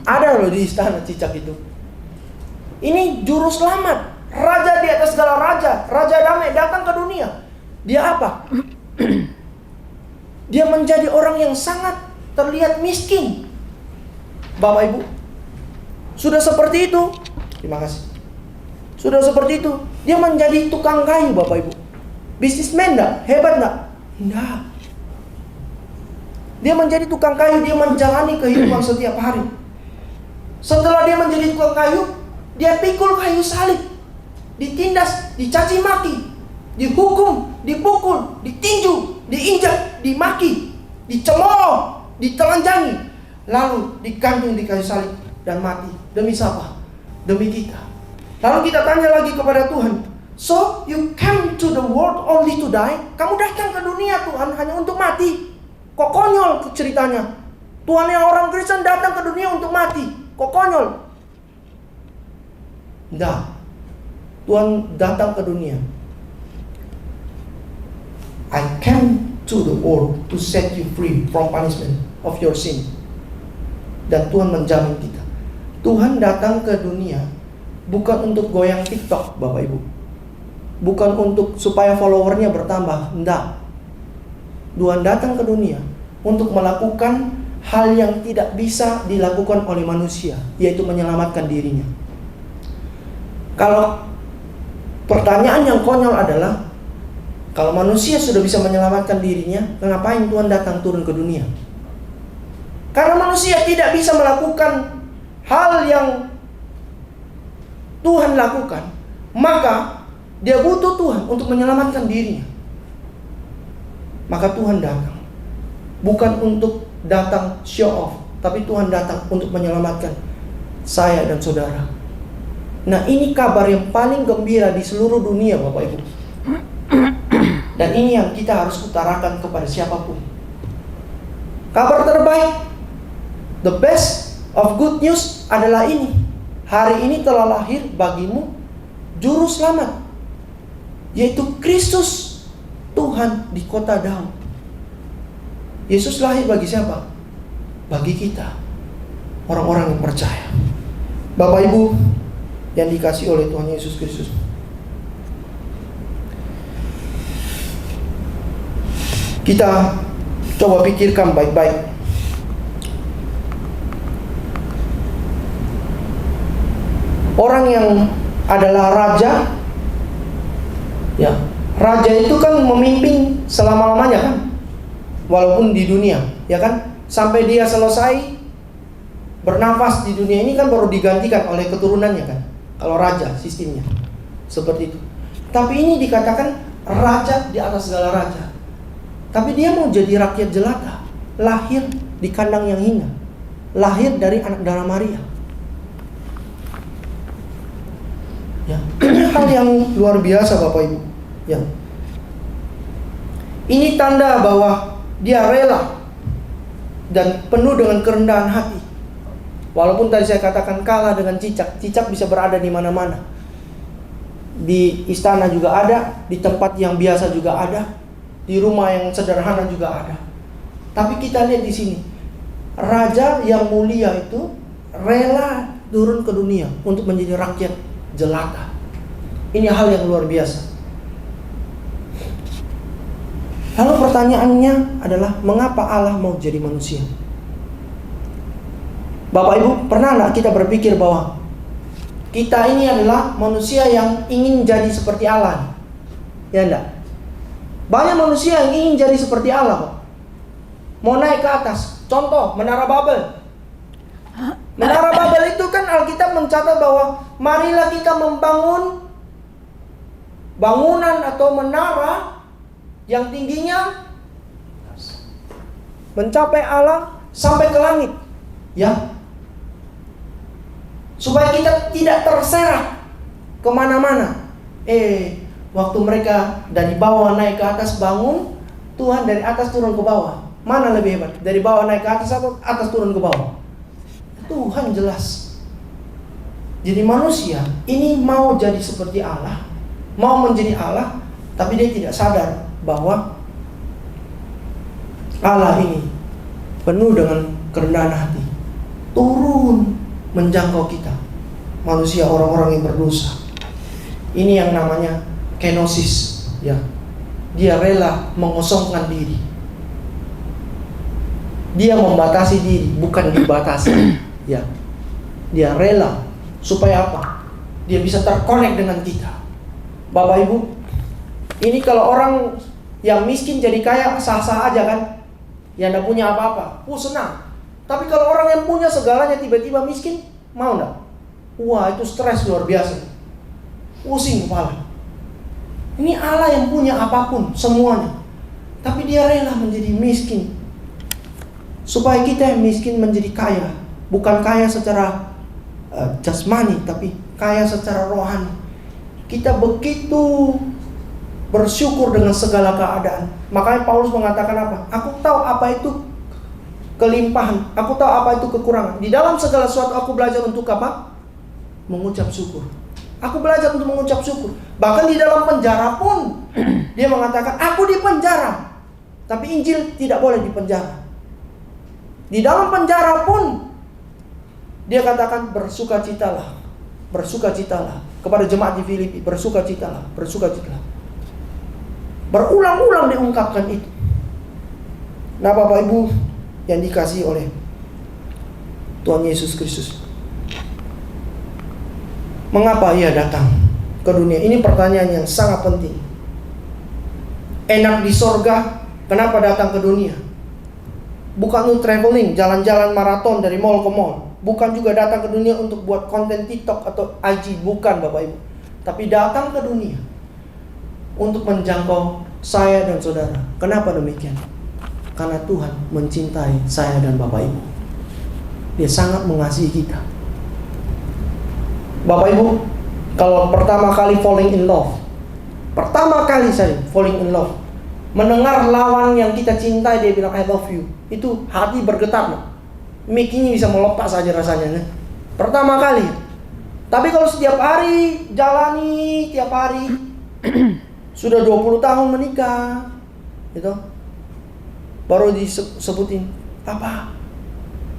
Ada loh di istana cicak itu. Ini juru selamat, raja di atas segala raja, raja damai datang ke dunia. Dia apa? Dia menjadi orang yang sangat terlihat miskin. Bapak Ibu, sudah seperti itu. Terima kasih. Sudah seperti itu, dia menjadi tukang kayu Bapak Ibu. Bisnismen enggak? Hebat enggak? Enggak. Dia menjadi tukang kayu, dia menjalani kehidupan setiap hari. Setelah dia menjadi tukang kayu, dia pikul kayu salib, ditindas, dicaci maki, dihukum, dipukul, ditinju, diinjak, dimaki, dicemooh, ditelanjangi, lalu digantung di kayu salib dan mati. Demi siapa? Demi kita. Lalu kita tanya lagi kepada Tuhan, so you came to the world only to die? Kamu datang ke dunia Tuhan hanya untuk mati? Kok konyol ceritanya. Tuhan yang orang Kristen datang ke dunia untuk mati. Kok konyol? Enggak. Tuhan datang ke dunia. I came to the world to set you free from punishment of your sin. Dan Tuhan menjamin kita. Tuhan datang ke dunia bukan untuk goyang TikTok, Bapak Ibu. Bukan untuk supaya followernya bertambah, enggak. Tuhan datang ke dunia untuk melakukan hal yang tidak bisa dilakukan oleh manusia, yaitu menyelamatkan dirinya. Kalau pertanyaan yang konyol adalah, kalau manusia sudah bisa menyelamatkan dirinya, ngapain Tuhan datang turun ke dunia? Karena manusia tidak bisa melakukan hal yang Tuhan lakukan, maka dia butuh Tuhan untuk menyelamatkan dirinya. Maka Tuhan datang, bukan untuk datang show off, tapi Tuhan datang untuk menyelamatkan saya dan saudara. Nah, ini kabar yang paling gembira di seluruh dunia, Bapak Ibu. Dan ini yang kita harus utarakan kepada siapapun. Kabar terbaik, the best of good news adalah ini. Hari ini telah lahir bagimu juru selamat, yaitu Kristus Tuhan di kota Daud. Yesus lahir bagi siapa? Bagi kita, orang-orang yang percaya. Bapak Ibu yang dikasihi oleh Tuhan Yesus Kristus, kita coba pikirkan baik-baik. Orang yang adalah raja, ya, raja itu kan memimpin selama-lamanya kan, walaupun di dunia, ya kan, sampai dia selesai bernafas di dunia ini kan baru digantikan oleh keturunannya kan. Kalau raja sistemnya seperti itu. Tapi ini dikatakan raja di atas segala raja. Tapi dia mau jadi rakyat jelata, lahir di kandang yang hina, lahir dari anak darah Maria. Ya, ini hal yang luar biasa, Bapak Ibu. Ya. Ini tanda bahwa dia rela dan penuh dengan kerendahan hati. Walaupun tadi saya katakan kalah dengan cicak. Cicak bisa berada di mana-mana. Di istana juga ada, di tempat yang biasa juga ada, di rumah yang sederhana juga ada. Tapi kita lihat di sini, raja yang mulia itu rela turun ke dunia untuk menjadi rakyat jelata. Ini hal yang luar biasa. Lalu pertanyaannya adalah, mengapa Allah mau jadi manusia? Bapak Ibu, pernah nggak kita berpikir bahwa kita ini adalah manusia yang ingin jadi seperti Allah? Ya enggak? Banyak manusia yang ingin jadi seperti Allah, Pak. Mau naik ke atas. Contoh, Menara Babel. Menara Babel itu kan Alkitab mencatat bahwa marilah kita membangun bangunan atau menara yang tingginya mencapai Allah sampai ke langit, ya, supaya kita tidak terserak kemana-mana. Waktu mereka dari bawah naik ke atas bangun, Tuhan dari atas turun ke bawah. Mana lebih hebat? Dari bawah naik ke atas atau atas turun ke bawah? Tuhan jelas. Jadi manusia ini mau jadi seperti Allah, mau menjadi Allah, tapi dia tidak sadar bahwa Allah ini penuh dengan kerendahan hati, turun menjangkau kita, manusia, orang-orang yang berdosa. Ini yang namanya kenosis, ya. Dia rela mengosongkan diri. Dia membatasi diri, bukan dibatasi. Ya. Dia rela supaya apa? Dia bisa terkonek dengan kita. Bapak Ibu, ini kalau orang yang miskin jadi kaya sah-sah aja kan? Yang tidak punya apa-apa, senang. Tapi kalau orang yang punya segalanya tiba-tiba miskin, mau enggak? Wah, itu stres luar biasa. Pusing kepala. Ini Allah yang punya apapun, semuanya. Tapi dia rela menjadi miskin, supaya kita yang miskin menjadi kaya. Bukan kaya secara jasmani, tapi kaya secara rohani. Kita begitu bersyukur dengan segala keadaan. Makanya Paulus mengatakan apa? Aku tahu apa itu kelimpahan, aku tahu apa itu kekurangan. Di dalam segala sesuatu aku belajar untuk apa? Mengucap syukur. Aku belajar untuk mengucap syukur. Bahkan di dalam penjara pun dia mengatakan, aku di penjara, tapi Injil tidak boleh di penjara. Di dalam penjara pun dia katakan, bersukacitalah bersukacitalah. Kepada jemaat di Filipi, bersukacitalah, bersukacitalah. Berulang-ulang diungkapkan itu. Nah, Bapak Ibu yang dikasihi oleh Tuhan Yesus Kristus, mengapa Ia datang ke dunia? Ini pertanyaan yang sangat penting. Enak di sorga, kenapa datang ke dunia? Bukan untuk traveling, jalan-jalan maraton dari mall ke mall. Bukan juga datang ke dunia untuk buat konten TikTok atau IG. Bukan, Bapak Ibu. Tapi datang ke dunia untuk menjangkau saya dan saudara. Kenapa demikian? Karena Tuhan mencintai saya dan Bapak Ibu. Dia sangat mengasihi kita. Bapak Ibu, kalau pertama kali falling in love, pertama kali saya falling in love, mendengar lawan yang kita cintai dia bilang I love you, itu hati bergetar loh. Mikinya bisa melepas saja rasanya, kan? Pertama kali. Tapi kalau setiap hari jalani, tiap hari sudah 20 tahun menikah, gitu, baru disebutin Papa,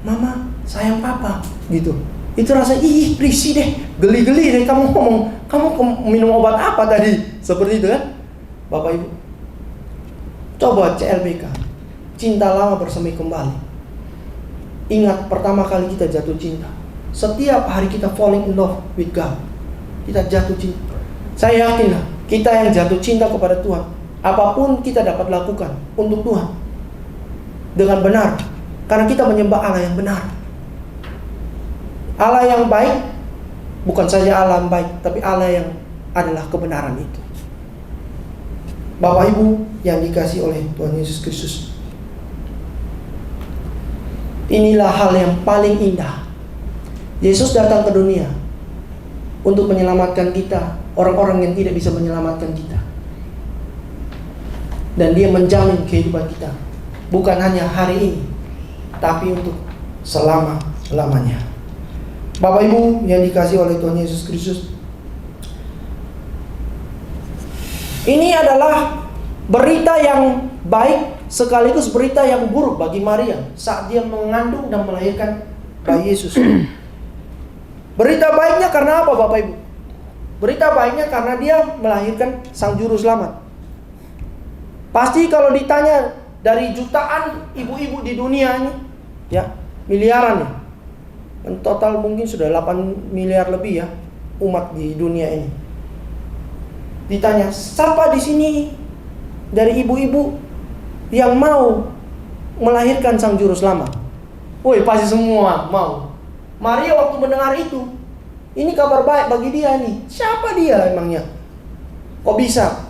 Mama, sayang Papa, gitu. Itu rasa risih deh, geli-geli deh kamu ngomong. Kamu minum obat apa tadi? Seperti itu kan, Bapak Ibu. Coba CLBK, cinta lama bersemi kembali. Ingat pertama kali kita jatuh cinta. Setiap hari kita falling in love with God. Kita jatuh cinta. Saya yakin lah, kita yang jatuh cinta kepada Tuhan, apapun kita dapat lakukan untuk Tuhan dengan benar, karena kita menyembah Allah yang benar. Allah yang baik, bukan saja Allah yang baik, tapi Allah yang adalah kebenaran itu. Bapak Ibu yang dikasihi oleh Tuhan Yesus Kristus, inilah hal yang paling indah. Yesus datang ke dunia untuk menyelamatkan kita, orang-orang yang tidak bisa menyelamatkan kita. Dan Dia menjamin kehidupan kita, bukan hanya hari ini, tapi untuk selama-lamanya. Bapak Ibu yang dikasihi oleh Tuhan Yesus Kristus, ini adalah berita yang baik sekaligus berita yang buruk bagi Maria saat dia mengandung dan melahirkan bayi Yesus. Berita baiknya karena apa, Bapak Ibu? Berita baiknya karena dia melahirkan Sang Juru Selamat. Pasti kalau ditanya dari jutaan ibu-ibu di dunia ini, ya, miliaran ya. Total mungkin sudah 8 miliar lebih ya umat di dunia ini. Ditanya, siapa di sini dari ibu-ibu yang mau melahirkan Sang Juru Selamat? Woi, pasti semua mau. Maria waktu mendengar itu, ini kabar baik bagi dia nih. Siapa dia emangnya? Kok bisa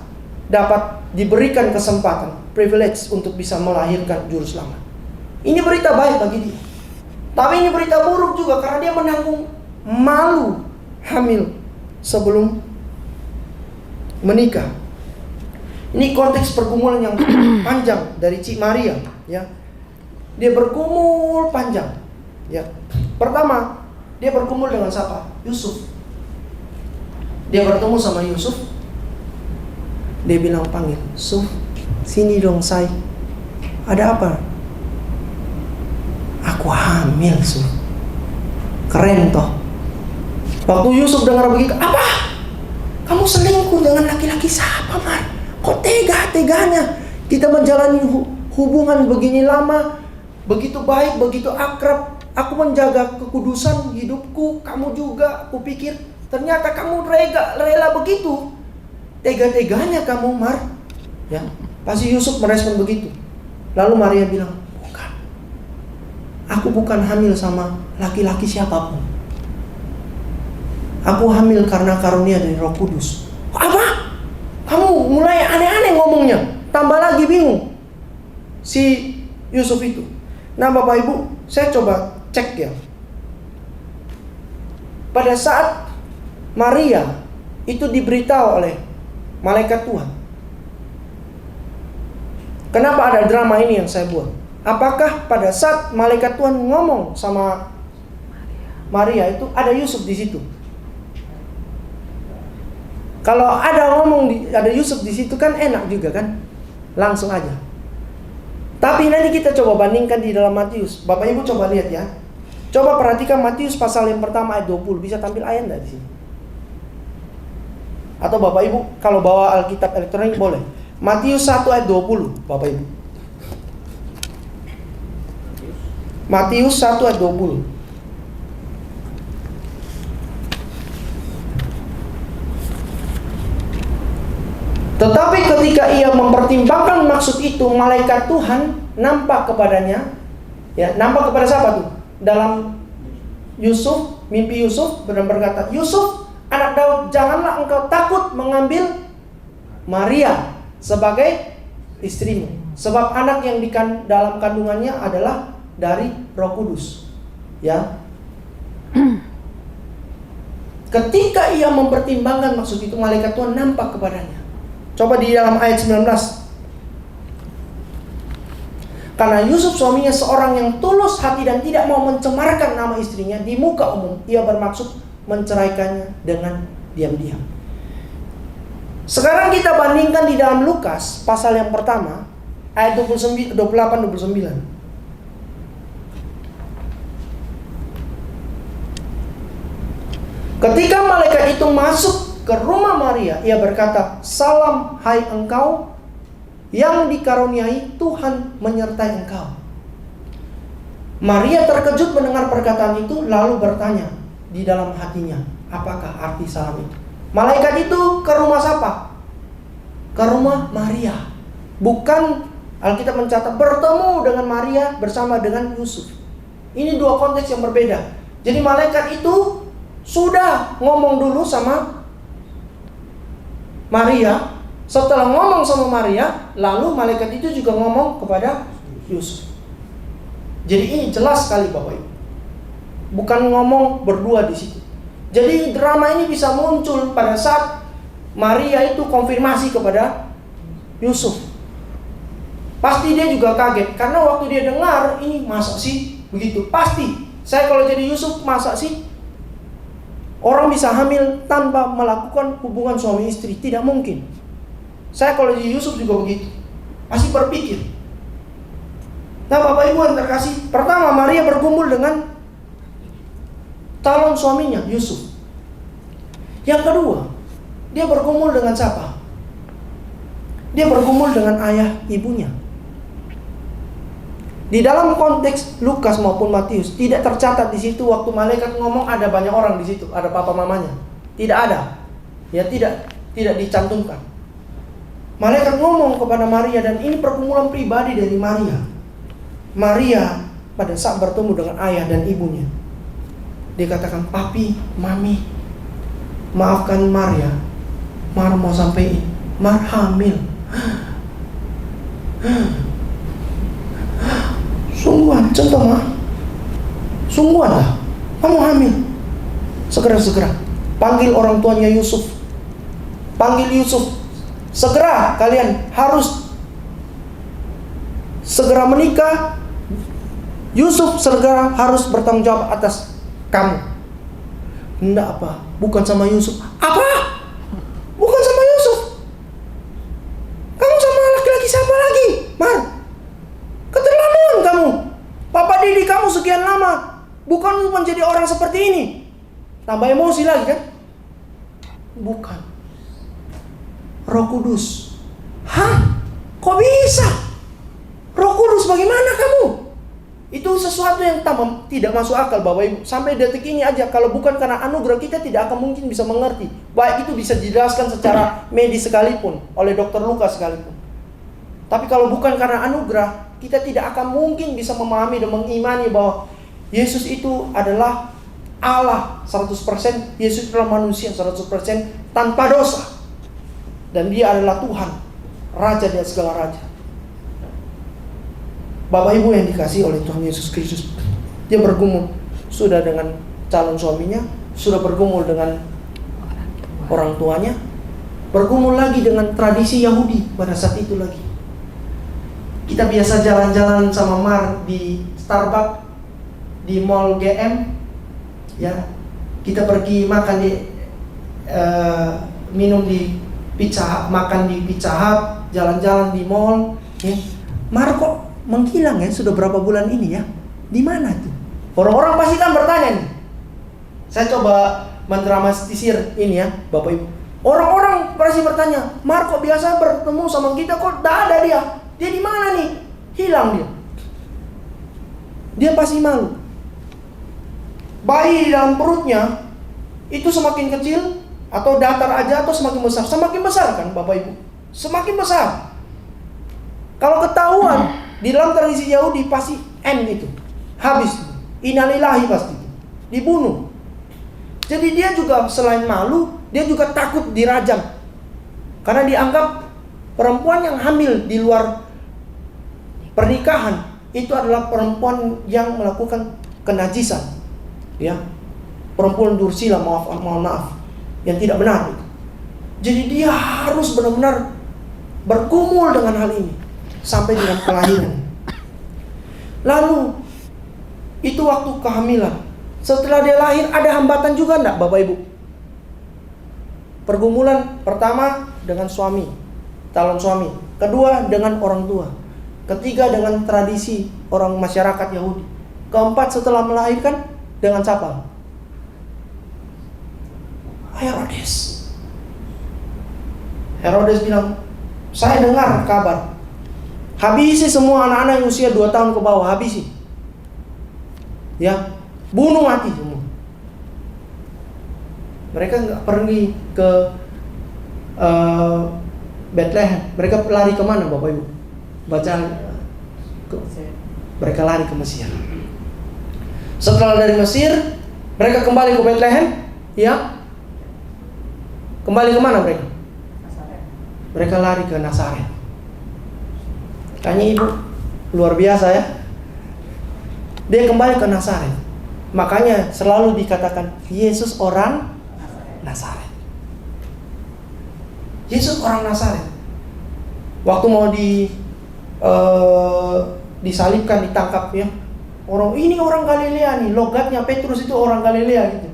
dapat diberikan kesempatan, privilege untuk bisa melahirkan Juru Selamat? Ini berita baik bagi dia. Tapi ini berita buruk juga karena dia menanggung malu hamil sebelum menikah. Ini konteks pergumulan yang panjang dari Cik Maria, ya. Dia bergumul panjang, ya. Pertama, dia bergumul dengan siapa? Yusuf. Dia bertemu sama Yusuf. Dia bilang, panggil, Yusuf, sini dong say. Ada apa? Aku hamil, Yusuf. Keren toh. Waktu Yusuf dengar begitu, apa? Kamu selingkuh dengan laki-laki siapa, Mar? Kok tega-teganya kita menjalani hubungan begini lama, begitu baik, begitu akrab. Aku menjaga kekudusan hidupku, kamu juga. Aku pikir ternyata kamu rela begitu. Tega-teganya kamu, Mar. Ya, pasti Yusuf merespon begitu. Lalu Maria bilang, bukan. Aku bukan hamil sama laki-laki siapapun. Aku hamil karena karunia dari Roh Kudus. Apa? Kamu mulai aneh-aneh ngomongnya. Tambah lagi bingung si Yusuf itu. Nah, Bapak Ibu, saya coba cek ya. Pada saat Maria itu diberitahu oleh malaikat Tuhan. Kenapa ada drama ini yang saya buat? Apakah pada saat malaikat Tuhan ngomong sama Maria itu ada Yusuf di situ? Kalau ada ada Yusuf di situ kan enak juga kan? Langsung aja. Tapi nanti kita coba bandingkan di dalam Matius. Bapak Ibu coba lihat ya. Coba perhatikan Matius pasal yang pertama ayat 20. Bisa tampil ayat enggak di sini? Atau Bapak Ibu kalau bawa Alkitab elektronik boleh. Matius 1 ayat 20, Bapak Ibu. Matius 1 ayat 20. Tetapi ketika ia mempertimbangkan maksud itu, malaikat Tuhan nampak kepadanya. Ya, nampak kepada siapa tuh? Dalam Yusuf, mimpi Yusuf, dan berkata, Yusuf, anak Daud, janganlah engkau takut mengambil Maria sebagai istrimu. Sebab anak yang dalam kandungannya adalah dari Roh Kudus. Ya. Ketika ia mempertimbangkan maksud itu, malaikat Tuhan nampak kepadanya. Coba di dalam ayat 19. Karena Yusuf suaminya seorang yang tulus hati dan tidak mau mencemarkan nama istrinya di muka umum, ia bermaksud menceraikannya dengan diam-diam. Sekarang kita bandingkan di dalam Lukas pasal yang pertama ayat 28-29. Ketika malaikat itu masuk ke rumah Maria, ia berkata, "Salam hai engkau yang dikaruniai, Tuhan menyertai engkau." Maria terkejut mendengar perkataan itu, lalu bertanya di dalam hatinya, apakah arti salam itu? Malaikat itu ke rumah siapa? Ke rumah Maria. Bukan, Alkitab mencatat bertemu dengan Maria bersama dengan Yusuf. Ini dua konteks yang berbeda. Jadi malaikat itu sudah ngomong dulu sama Maria. Setelah ngomong sama Maria, lalu malaikat itu juga ngomong kepada Yusuf. Jadi ini jelas sekali Bapak Ibu. Bukan ngomong berdua di situ. Jadi drama ini bisa muncul pada saat Maria itu konfirmasi kepada Yusuf. Pasti dia juga kaget, karena waktu dia dengar, ini masa sih begitu? Pasti. Saya kalau jadi Yusuf, masa sih orang bisa hamil tanpa melakukan hubungan suami istri? Tidak mungkin. Saya kalau jadi Yusuf juga begitu. Pasti berpikir. Nah Bapak Ibu yang terkasih, pertama Maria bergumul dengan calon suaminya Yusuf. Yang kedua, dia bergumul dengan siapa? Dia bergumul dengan ayah ibunya. Di dalam konteks Lukas maupun Matius tidak tercatat di situ waktu malaikat ngomong ada banyak orang di situ, ada papa mamanya. Tidak ada. Ya tidak dicantumkan. Malaikat ngomong kepada Maria, dan ini pergumulan pribadi dari Maria. Maria pada saat bertemu dengan ayah dan ibunya, dia katakan, "Papi, Mami, maafkan Maria. Mar mau sampai Mar hamil." Sungguhan, contoh mah. Sungguhan lah, kamu hamil. Segera panggil orang tuanya Yusuf. Panggil Yusuf. Segera kalian harus segera menikah. Yusuf segera harus bertanggung jawab atas kamu. Enggak apa, bukan sama Yusuf. Apa? Bukan sama Yusuf. Kamu sama laki-laki siapa lagi? Mar, keterlaluan kamu. Papa didik kamu sekian lama, bukan menjadi orang seperti ini. Tambah emosi lagi kan? Bukan. Roh Kudus. Hah? Kok bisa? Roh Kudus bagaimana kamu? Itu sesuatu yang tidak masuk akal Bapak Ibu. Sampai detik ini aja, kalau bukan karena anugerah, kita tidak akan mungkin bisa mengerti. Baik itu bisa dijelaskan secara medis sekalipun, oleh dokter Lukas sekalipun. Tapi kalau bukan karena anugerah, kita tidak akan mungkin bisa memahami dan mengimani bahwa Yesus itu adalah Allah 100%, Yesus adalah manusia 100% tanpa dosa. Dan dia adalah Tuhan, Raja di atas segala raja. Bapak Ibu yang dikasihi oleh Tuhan Yesus Kristus, dia bergumul sudah dengan calon suaminya, sudah bergumul dengan orang tuanya, bergumul lagi dengan tradisi Yahudi pada saat itu lagi. Kita biasa jalan-jalan sama Mar di Starbucks, di Mall GM, ya. Kita pergi makan di minum di Pizza Hut, makan di Pizza Hut, jalan-jalan di mall, ya. Mar kok menghilang ya sudah berapa bulan ini ya? Di mana tuh? Orang-orang pasti kan bertanya nih. Saya coba mendramatisir ini ya, Bapak Ibu. Orang-orang pasti bertanya, Mark kok biasa bertemu sama kita, kok tidak ada dia? Dia di mana nih? Hilang dia. Dia pasti malu. Bayi di dalam perutnya itu semakin kecil atau datar aja atau semakin besar? Semakin besar kan Bapak Ibu? Semakin besar. Kalau ketahuan di dalam tradisi Yahudi pasti itu. Habis. Innalillahi pasti. Dibunuh. Jadi dia juga selain malu, dia juga takut dirajam. Karena dianggap perempuan yang hamil di luar pernikahan itu adalah perempuan yang melakukan kenajisan. Ya. Perempuan dursila, mohon maaf, yang tidak benar. Jadi dia harus benar-benar bergumul dengan hal ini sampai dengan kelahiran. Lalu itu waktu kehamilan. Setelah dia lahir ada hambatan juga enggak Bapak Ibu? Pergumulan pertama dengan suami, calon suami. Kedua dengan orang tua. Ketiga dengan tradisi orang masyarakat Yahudi. Keempat setelah melahirkan dengan siapa? Herodes. Herodes bilang, saya dengar kabar, habisi semua anak-anak yang usia 2 tahun ke bawah, habisi. Ya, bunuh mati semua. Mereka nggak pergi ke Bethlehem. Mereka lari kemana Bapak Ibu? Baca, mereka lari ke Mesir. Setelah dari Mesir, mereka kembali ke Bethlehem. Ya, kembali kemana mereka? Mereka lari ke Nazaret. Kayaknya Ibu luar biasa ya. Dia kembali ke Nazaret. Makanya selalu dikatakan Yesus orang Nazaret. Yesus orang Nazaret. Waktu mau disalibkan, ditangkap ya. Ini orang Galilea nih, logatnya Petrus itu orang Galilea gitu.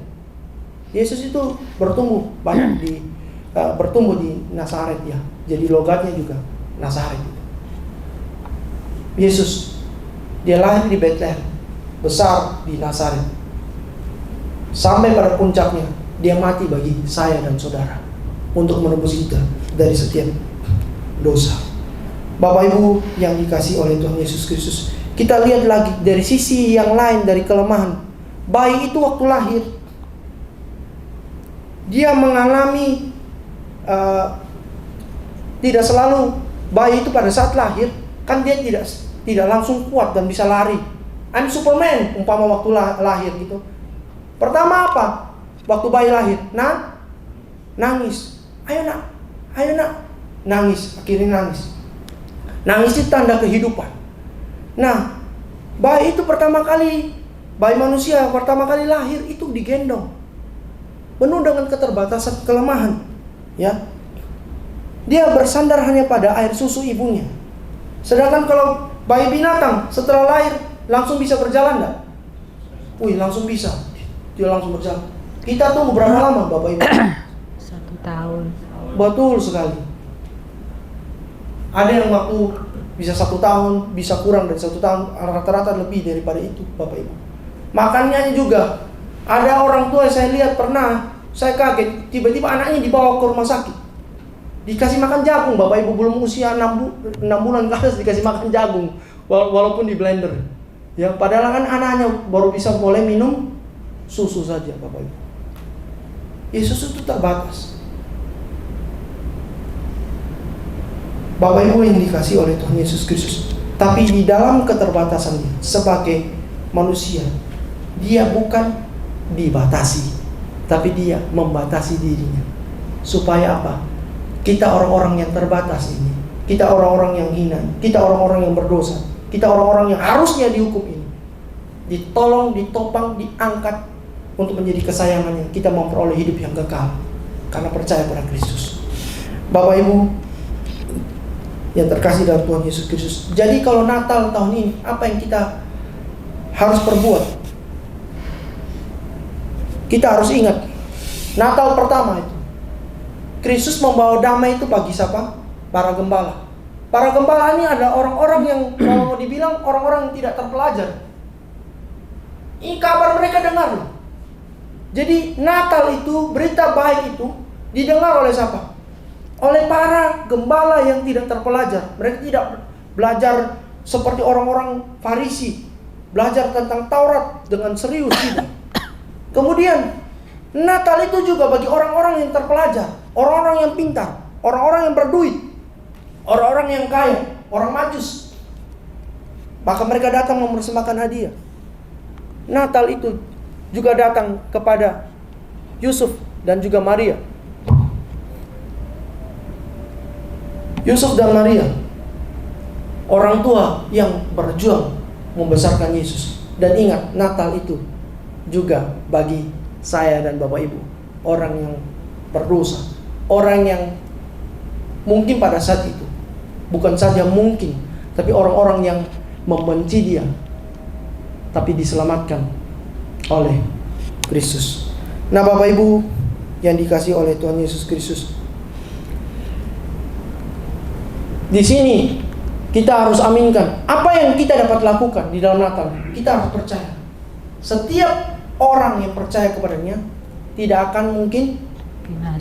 Yesus itu bertumbuh banyak bertumbuh di Nazaret ya. Jadi logatnya juga Nazaret. Yesus dia lahir di Bethlehem, besar di Nazaret. Sampai pada puncaknya dia mati bagi saya dan saudara untuk menebus kita dari setiap dosa. Bapak Ibu yang dikasihi oleh Tuhan Yesus Kristus, kita lihat lagi dari sisi yang lain dari kelemahan. Bayi itu waktu lahir dia mengalami tidak selalu bayi itu pada saat lahir kan dia tidak langsung kuat dan bisa lari. I'm Superman umpama waktu lahir gitu. Pertama apa? Waktu bayi lahir, nangis. Ayo nak, nangis. Akhirnya nangis. Nangis itu tanda kehidupan. Nah, bayi itu bayi manusia pertama kali lahir itu digendong, penuh dengan keterbatasan, kelemahan. Ya, dia bersandar hanya pada air susu ibunya. Sedangkan kalau bayi binatang setelah lahir langsung bisa berjalan enggak? Langsung bisa. Dia langsung berjalan. Kita tunggu berapa lama Bapak Ibu? 1 tahun. Betul sekali. Ada yang waktu bisa 1 tahun, bisa kurang dari 1 tahun, rata-rata lebih daripada itu Bapak Ibu. Makannya juga. Ada orang tua yang saya lihat pernah, saya kaget, tiba-tiba anaknya dibawa ke rumah sakit. Dikasih makan jagung, Bapak Ibu, belum usia 6 bulan ke atas dikasih makan jagung, walaupun di blender. Ya, padahal kan anaknya baru bisa boleh minum susu saja, Bapak Ibu. Yesus itu terbatas. Bapak Ibu yang dikasih oleh Tuhan Yesus Kristus, tapi di dalam keterbatasannya sebagai manusia, dia bukan dibatasi, tapi dia membatasi dirinya. Supaya apa? Kita orang-orang yang terbatas ini, kita orang-orang yang hina, kita orang-orang yang berdosa, kita orang-orang yang harusnya dihukum ini, ditolong, ditopang, diangkat untuk menjadi kesayangannya. Kita memperoleh hidup yang kekal karena percaya pada Kristus. Bapak Ibu yang terkasih dalam Tuhan Yesus Kristus, jadi kalau Natal tahun ini, apa yang kita harus perbuat? Kita harus ingat, Natal pertama itu Kristus membawa damai itu bagi siapa? Para gembala. Para gembala ini adalah orang-orang yang kalau mau dibilang orang-orang yang tidak terpelajar. Ini kabar mereka dengar loh. Jadi Natal itu, berita baik itu Didengar oleh siapa? Oleh para gembala yang tidak terpelajar. Mereka tidak belajar seperti orang-orang Farisi, belajar tentang Taurat dengan serius, tidak. Kemudian Natal itu juga bagi orang-orang yang terpelajar, orang-orang yang pintar, orang-orang yang berduit, orang-orang yang kaya, orang Majus. Maka mereka datang mempersembahkan hadiah. Natal itu juga datang kepada Yusuf dan juga Maria. Yusuf dan Maria, orang tua yang berjuang membesarkan Yesus. Dan ingat, Natal itu juga bagi saya dan Bapak Ibu, orang yang berdosa, orang yang mungkin pada saat itu, bukan saja mungkin, tapi orang-orang yang membenci Dia, tapi diselamatkan oleh Kristus. Nah, Bapak Ibu yang dikasihi oleh Tuhan Yesus Kristus, di sini kita harus aminkan apa yang kita dapat lakukan di dalam Natal. Kita harus percaya. Setiap orang yang percaya kepadanya tidak akan mungkin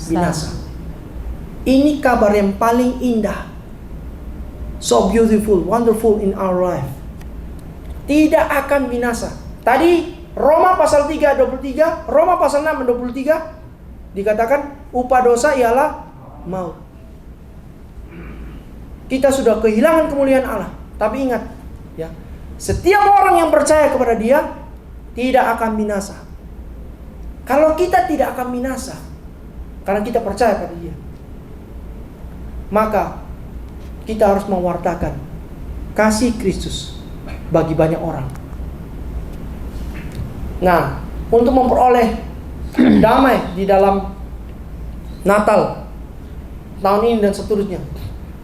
binasa. Ini kabar yang paling indah. So beautiful, wonderful in our life. Tidak akan binasa. Tadi Roma pasal 3:23, Roma pasal 6:23 dikatakan upah dosa ialah maut. Kita sudah kehilangan kemuliaan Allah. Tapi ingat, ya, setiap orang yang percaya kepada Dia tidak akan binasa. Kalau kita tidak akan binasa karena kita percaya pada Dia, maka kita harus mewartakan kasih Kristus bagi banyak orang. Nah, untuk memperoleh damai di dalam Natal tahun ini dan seterusnya,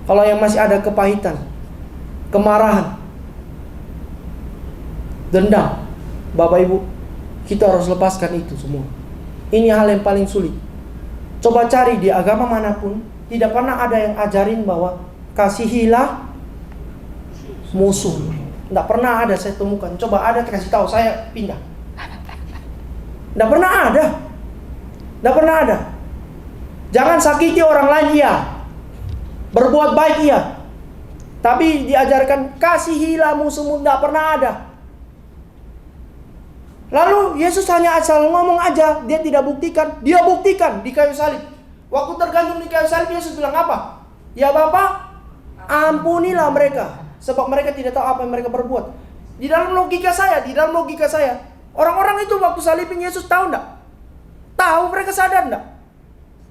kalau yang masih ada kepahitan, kemarahan, dendam, Bapak Ibu, kita harus lepaskan itu semua. Ini hal yang paling sulit. Coba cari di agama manapun, tidak pernah ada yang ajarin bahwa kasihilah musuh. Tidak pernah ada saya temukan. Coba ada kasih tahu, saya pindah. Tidak pernah ada. Tidak pernah ada. Jangan sakiti orang lain, iya. Berbuat baik, iya. Tapi diajarkan kasihilah musuhmu, tidak pernah ada. Lalu Yesus hanya asal ngomong aja, Dia tidak buktikan. Dia buktikan di kayu salib. Waktu tergantung di kayu salib, Yesus bilang apa? Ya Bapa, ampunilah mereka, sebab mereka tidak tahu apa yang mereka berbuat. Di dalam logika saya, orang-orang itu waktu salibin Yesus tahu enggak? Tahu, mereka sadar enggak?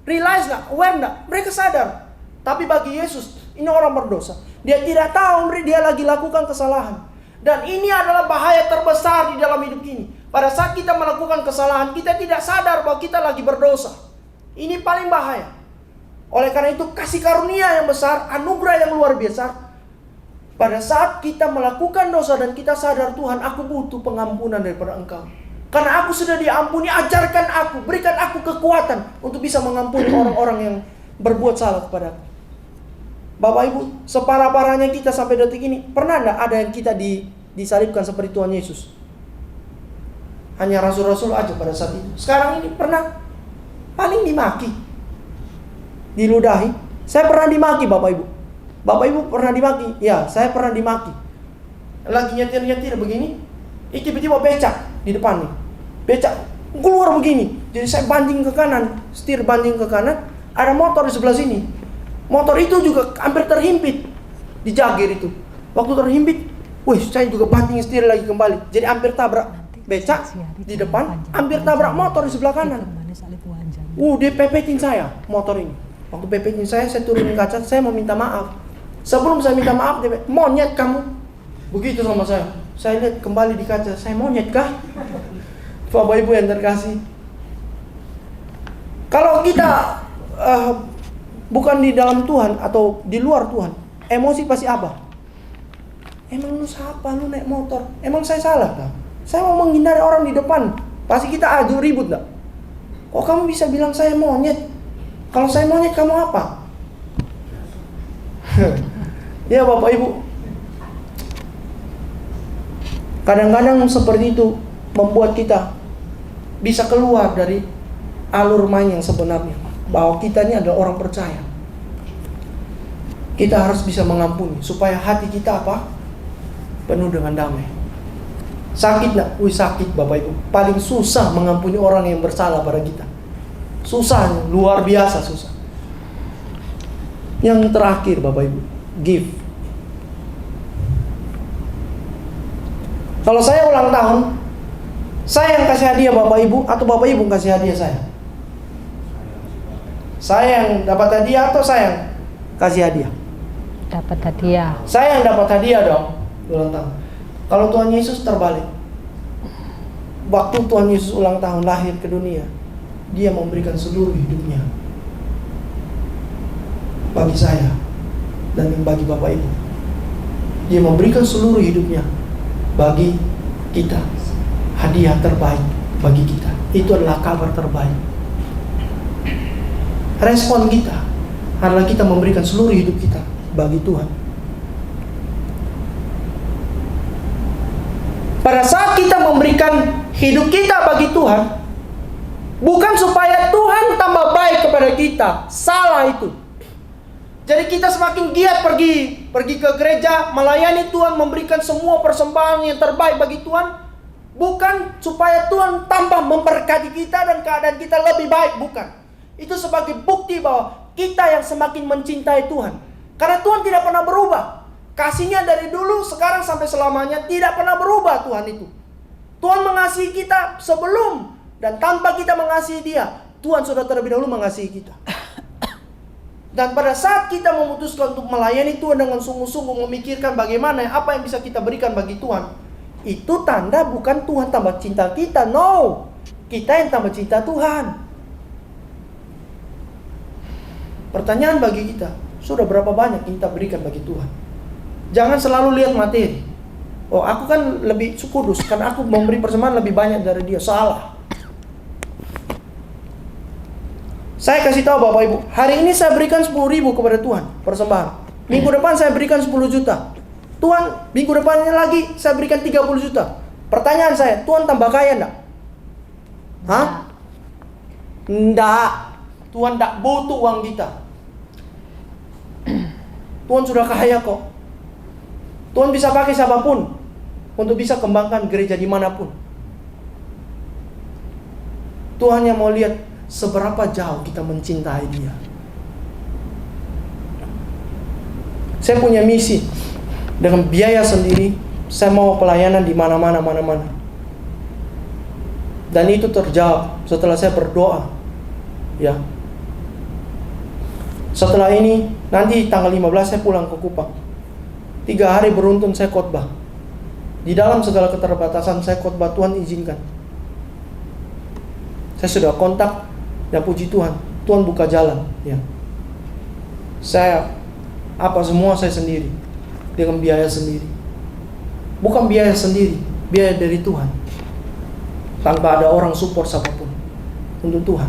Realize enggak? Aware enggak? Mereka sadar. Tapi bagi Yesus, ini orang berdosa. Dia tidak tahu dia lagi lakukan kesalahan. Dan ini adalah bahaya terbesar di dalam hidup ini. Pada saat kita melakukan kesalahan, kita tidak sadar bahwa kita lagi berdosa. Ini paling bahaya. Oleh karena itu, kasih karunia yang besar, anugerah yang luar biasa. Pada saat kita melakukan dosa dan kita sadar, Tuhan, aku butuh pengampunan daripada Engkau. Karena aku sudah diampuni, ajarkan aku, berikan aku kekuatan untuk bisa mengampuni orang-orang yang berbuat salah kepada aku. Bapak Ibu, separah-parahnya kita sampai detik ini, pernah enggak ada yang kita disalibkan seperti Tuhan Yesus? Hanya rasul-rasul aja pada saat itu. Sekarang ini pernah paling dimaki, diludahi. Saya pernah dimaki, Bapak Ibu. Bapak Ibu pernah dimaki? Ya, saya pernah dimaki. Lagi nyetir begini, tiba-tiba becak di depan nih. Becak keluar begini. Jadi saya banding ke kanan, setir banding ke kanan, ada motor di sebelah sini. Motor itu juga hampir terhimpit di jagir itu. Waktu terhimpit, saya juga banting setir lagi kembali. Jadi hampir tabrak becak di depan, hampir tabrak motor di sebelah kanan. Dia pepetin saya motor ini. Waktu pepetin saya turunin kaca, saya mau minta maaf. Sebelum saya minta maaf, dia monyet kamu. Begitu sama saya. Saya lihat kembali di kaca, saya monyet kah? Bapak Ibu yang terkasih, kalau kita bukan di dalam Tuhan atau di luar Tuhan, emosi pasti apa? Emang lu siapa, lu naik motor? Emang saya salah kah? Saya mau menghindari orang di depan, pasti kita adu ribut gak? Kok kamu bisa bilang saya monyet? Kalau saya monyet, kamu apa? Ya Bapak Ibu, kadang-kadang seperti itu membuat kita bisa keluar dari alur main yang sebenarnya. bahwa kita ini adalah orang percaya. Kita harus bisa mengampuni supaya hati kita apa? Penuh dengan damai. Sakit nak? Sakit Bapak Ibu. Paling susah mengampuni orang yang bersalah pada kita. Susah, luar biasa susah. Yang terakhir Bapak Ibu, give. Kalau saya ulang tahun, saya yang kasih hadiah Bapak Ibu atau Bapak Ibu kasih hadiah saya? Saya yang dapat hadiah atau saya yang kasih hadiah? Dapat hadiah. Saya yang dapat hadiah dong ulang tahun. Kalau Tuhan Yesus terbalik. Waktu Tuhan Yesus ulang tahun lahir ke dunia, Dia memberikan seluruh hidupnya bagi saya dan bagi Bapak Ibu. Dia memberikan seluruh hidupnya bagi kita. Hadiah terbaik bagi kita. Itu adalah kabar terbaik. Respon kita adalah kita memberikan seluruh hidup kita bagi Tuhan. Pada saat kita memberikan hidup kita bagi Tuhan, bukan supaya Tuhan tambah baik kepada kita. Salah itu. Jadi kita semakin giat pergi ke gereja, melayani Tuhan, memberikan semua persembahan yang terbaik bagi Tuhan. Bukan supaya Tuhan tambah memberkati kita dan keadaan kita lebih baik. Bukan. Itu sebagai bukti bahwa kita yang semakin mencintai Tuhan. Karena Tuhan tidak pernah berubah. Kasihnya dari dulu, sekarang sampai selamanya tidak pernah berubah Tuhan itu. Tuhan mengasihi kita sebelum dan tanpa kita mengasihi Dia. Tuhan sudah terlebih dahulu mengasihi kita. Dan pada saat kita memutuskan untuk melayani Tuhan dengan sungguh-sungguh, memikirkan bagaimana apa yang bisa kita berikan bagi Tuhan, itu tanda bukan Tuhan tambah cinta kita. No, kita yang tambah cinta Tuhan. Pertanyaan bagi kita, sudah berapa banyak kita berikan bagi Tuhan? Jangan selalu lihat materi. Oh, aku kan lebih kudus, karena aku memberi persembahan lebih banyak dari dia. Salah. Saya kasih tahu Bapak Ibu, hari ini saya berikan 10.000 kepada Tuhan persembahan. Minggu depan saya berikan 10 juta. Tuhan, minggu depannya lagi saya berikan 30 juta. Pertanyaan saya, Tuhan tambah kaya enggak? Hah? Enggak. Tuhan enggak butuh uang kita. Tuhan sudah kaya kok. Tuhan bisa pakai siapapun untuk bisa kembangkan gereja dimanapun. Tuhan yang mau lihat seberapa jauh kita mencintai Dia. Saya punya misi. Dengan biaya sendiri, saya mau pelayanan di mana-mana. Dan itu terjawab setelah saya berdoa. Ya. Setelah ini, nanti tanggal 15 saya pulang ke Kupang. 3 hari beruntun saya khotbah. Di dalam segala keterbatasan saya khotbah, Tuhan izinkan. Saya sudah kontak, dan puji Tuhan, Tuhan buka jalan. Ya. Saya semua saya sendiri, dengan biaya sendiri. Bukan biaya sendiri, biaya dari Tuhan. Tanpa ada orang support siapapun untuk Tuhan.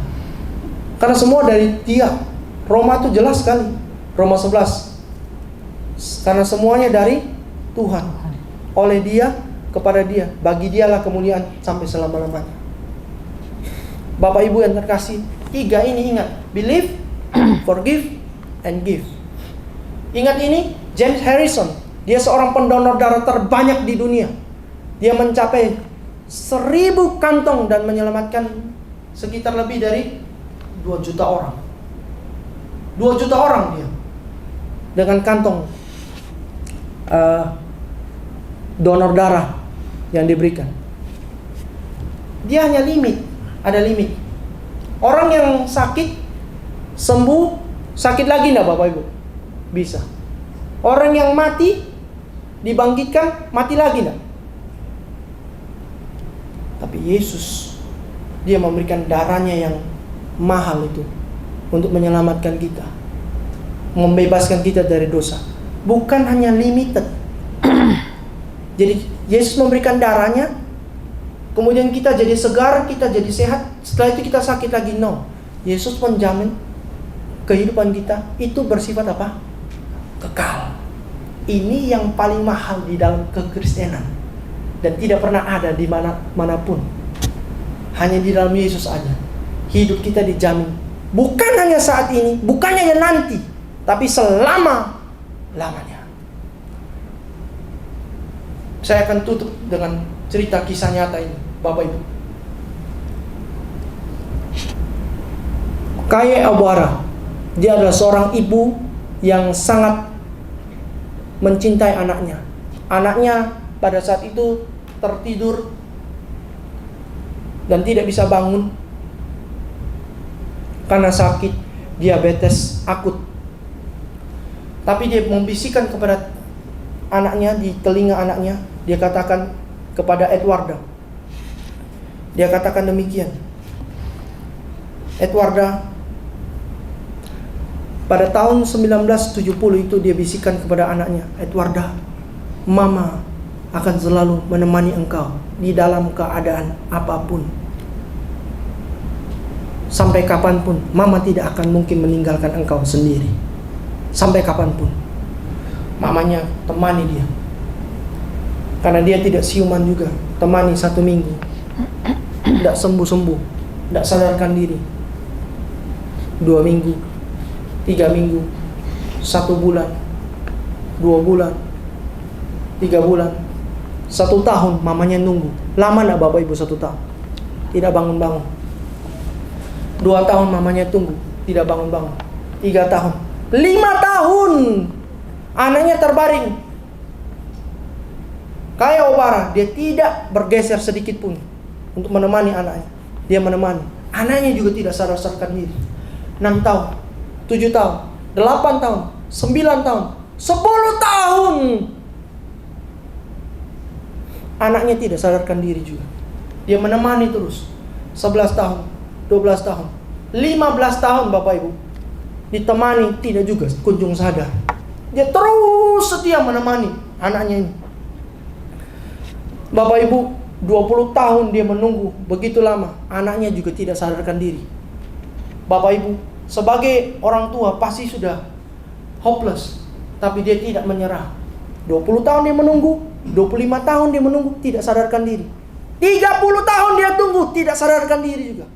Karena semua dari Dia. Roma itu jelas sekali. Roma 11. Karena semuanya dari Tuhan. Oleh Dia, kepada Dia. Bagi Dialah kemuliaan sampai selama-lamanya. Bapak Ibu yang terkasih, 3 ini ingat. Believe, forgive, and give. Ingat ini, James Harrison. Dia seorang pendonor darah terbanyak di dunia. Dia mencapai 1.000 kantong dan menyelamatkan sekitar lebih dari 2 juta orang. 2 juta orang dia. Dengan kantong donor darah yang diberikan. Dia hanya ada limit. Orang yang sakit sembuh, sakit lagi enggak Bapak Ibu? Bisa. Orang yang mati dibangkitkan, mati lagi enggak? Tapi Yesus, Dia memberikan darahnya yang mahal itu untuk menyelamatkan kita, membebaskan kita dari dosa. Bukan hanya limited. Jadi Yesus memberikan darahnya, kemudian kita jadi segar, kita jadi sehat. Setelah itu kita sakit lagi. No. Yesus menjamin kehidupan kita itu bersifat apa? Kekal. Ini yang paling mahal di dalam kekristenan. Dan tidak pernah ada di manapun. Hanya di dalam Yesus aja. Hidup kita dijamin Bukan hanya saat ini, bukan hanya nanti, tapi selama-lamanya. Saya akan tutup dengan cerita kisah nyata ini, Bapak Ibu. Kaya Obara, dia adalah seorang ibu yang sangat mencintai anaknya. Anaknya pada saat itu tertidur dan tidak bisa bangun karena sakit diabetes akut. Tapi dia membisikkan kepada anaknya, di telinga anaknya, dia katakan kepada Edwarda. Dia katakan demikian. Edwarda, pada tahun 1970 itu dia bisikan kepada anaknya, Edwarda, Mama akan selalu menemani engkau di dalam keadaan apapun. Sampai kapanpun, Mama tidak akan mungkin meninggalkan engkau sendiri. Sampai kapanpun. Mamanya temani dia. Karena dia tidak siuman juga. Temani 1 minggu. Tidak sembuh-sembuh. Tidak sadarkan diri. 2 minggu. 3 minggu. 1 bulan. 2 bulan. 3 bulan. 1 tahun mamanya nunggu. Lama enggak Bapak Ibu 1 tahun? Tidak bangun-bangun. 2 tahun mamanya tunggu, tidak bangun-bangun. 3 tahun, 5 tahun anaknya terbaring. Kaya Obara, dia tidak bergeser sedikit pun untuk menemani anaknya. Dia menemani. Anaknya juga tidak sadar-sadarkan diri. 6 tahun, 7 tahun, 8 tahun, 9 tahun, 10 tahun. Anaknya tidak sadarkan diri juga. Dia menemani terus. 11 tahun, 12 tahun, 15 tahun Bapak Ibu. Ditemani, tidak juga kunjung sadar. Dia terus setia menemani anaknya ini. Bapak Ibu, 20 tahun dia menunggu begitu lama. Anaknya juga tidak sadarkan diri. Bapak Ibu, sebagai orang tua pasti sudah hopeless. Tapi dia tidak menyerah. 20 tahun dia menunggu, 25 tahun dia menunggu, tidak sadarkan diri. 30 tahun dia tunggu, tidak sadarkan diri juga.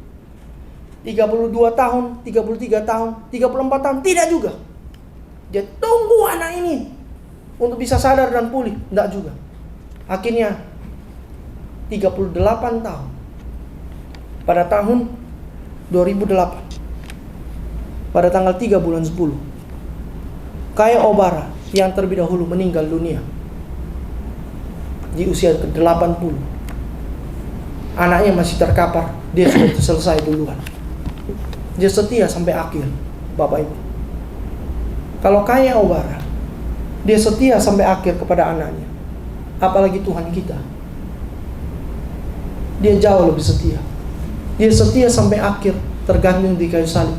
32 tahun, 33 tahun, 34 tahun, tidak juga. Dia tunggu anak ini untuk bisa sadar dan pulih, tidak juga. Akhirnya 38 tahun. Pada tahun 2008. Pada tanggal 3 bulan 10. Kaya Obara yang terlebih dahulu meninggal dunia. Di usia ke-80. Anaknya masih terkapar, dia sudah selesai duluan. Dia setia sampai akhir, Bapak Ibu. Kalau Kaya Obara, dia setia sampai akhir kepada anaknya. Apalagi Tuhan kita. Dia jauh lebih setia. Dia setia sampai akhir, tergantung di kayu salib.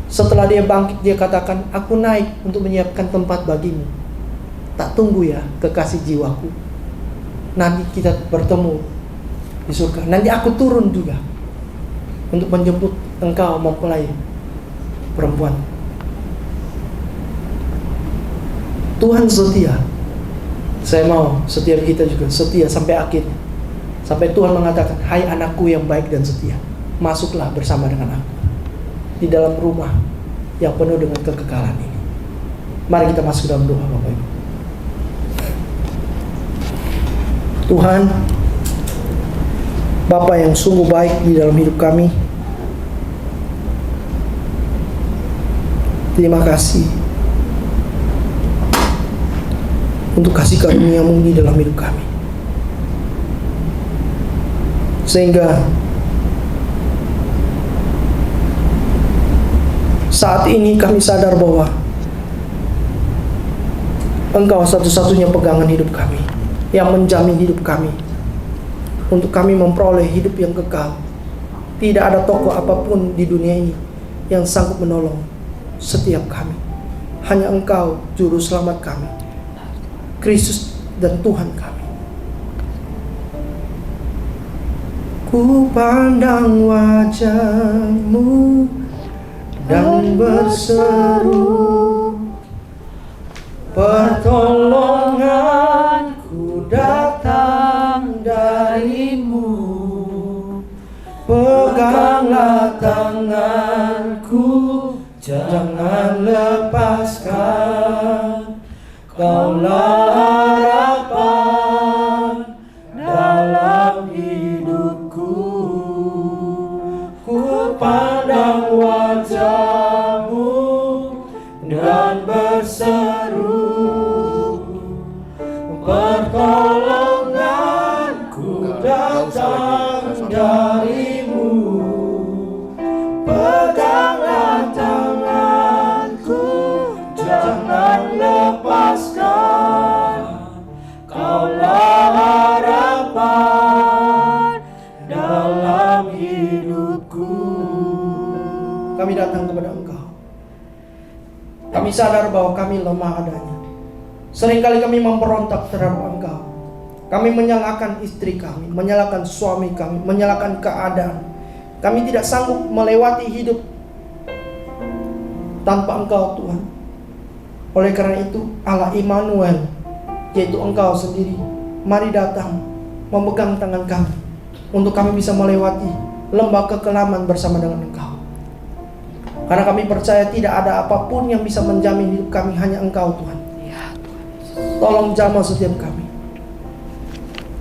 Setelah dia bangkit, dia katakan, aku naik untuk menyiapkan tempat bagimu. Tak tunggu ya, kekasih jiwaku. Nanti kita bertemu di surga. Nanti aku turun juga untuk menjemput engkau mempelai perempuan. Tuhan setia. Saya mau setiap kita juga setia sampai akhir. Sampai Tuhan mengatakan, hai anakku yang baik dan setia, masuklah bersama dengan aku di dalam rumah yang penuh dengan kekekalan ini. Mari kita masuk dalam doa Bapak Ibu. Tuhan, Bapa yang sungguh baik di dalam hidup kami, terima kasih untuk kasih karunia-Mu di dalam hidup kami. Sehingga saat ini kami sadar bahwa Engkau satu-satunya pegangan hidup kami, yang menjamin hidup kami, untuk kami memperoleh hidup yang kekal. Tidak ada tokoh apapun di dunia ini yang sanggup menolong setiap kami. Hanya Engkau, Juru Selamat kami, Kristus dan Tuhan kami. Ku pandang wajah-Mu dan berseru, pertolonganku datang dari-Mu. Peganglah tangan lepaskan. Kaulah harapan dalam hidupku. Ku pandang wajah-Mu dan berseru, pertolonganku datang dari-Mu. Peganglah tanganku, jangan lepaskan. Kaulah harapan dalam hidupku. Kami datang kepada Engkau. Kami sadar bahwa kami lemah adanya. Seringkali kami memberontak terhadap Engkau. Kami menyalahkan istri kami, menyalahkan suami kami, menyalahkan keadaan. Kami tidak sanggup melewati hidup tanpa Engkau, Tuhan. Oleh karena itu, Allah Immanuel, yaitu Engkau sendiri, mari datang memegang tangan kami untuk kami bisa melewati lembah kekelaman bersama dengan Engkau. Karena kami percaya tidak ada apapun yang bisa menjamin hidup kami, hanya Engkau, Tuhan. Tolong jamah setiap kami.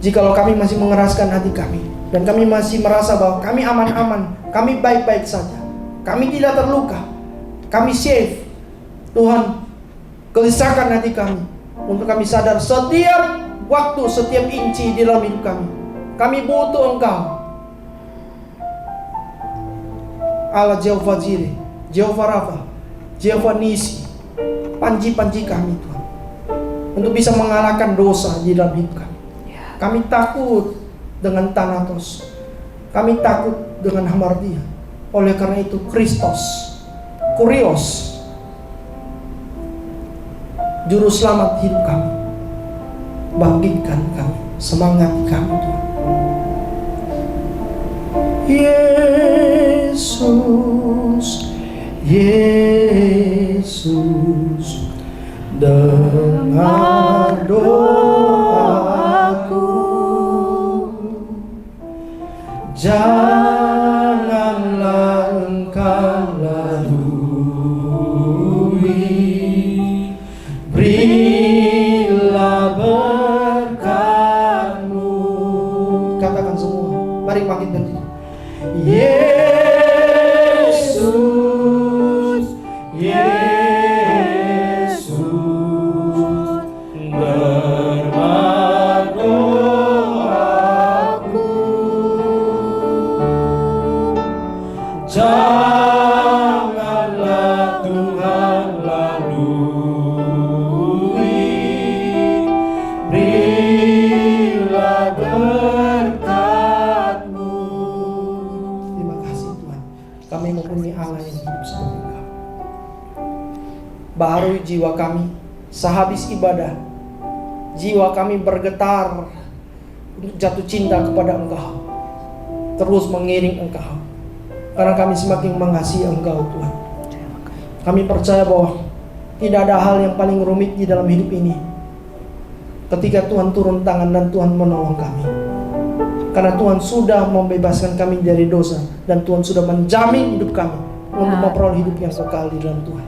Jikalau kami masih mengeraskan hati kami, dan kami masih merasa bahwa kami aman-aman, kami baik-baik saja, kami tidak terluka, kami safe, Tuhan, gelisahkan hati kami untuk kami sadar setiap waktu, setiap inci di dalam hidup kami, kami butuh Engkau. Allah Jehovah Jireh, Jehovah Rafa, Jehovah Nisi, panji-panji kami, Tuhan, untuk bisa mengalahkan dosa di dalam hidup kami. Kami takut dengan Thanatos, kami takut dengan hamartia. Oleh karena itu, Kristus, Kurios, Juru Selamat hidup kami, bangkitkan kami, semangati kami, Tuhan. Yesus, Yesus, dengar doaku, janganlah Engkau lalui, berilah berkat-Mu. Katakan semua, mari bangkitkan diri. Yesus, Yesus, dengar doaku, janganlah Tuhan lalui, berilah berkat-Mu. Terima kasih, Tuhan, kami mempunyai Allah yang hidup seperti Engkau. Baharui jiwa kami sehabis ibadah. Jiwa kami bergetar untuk jatuh cinta kepada Engkau, terus mengiring Engkau, karena kami semakin mengasihi Engkau, Tuhan. Kami percaya bahwa tidak ada hal yang paling rumit di dalam hidup ini ketika Tuhan turun tangan dan Tuhan menolong kami. Karena Tuhan sudah membebaskan kami dari dosa, dan Tuhan sudah menjamin hidup kami untuk memperoleh hidup yang kekal di dalam Tuhan.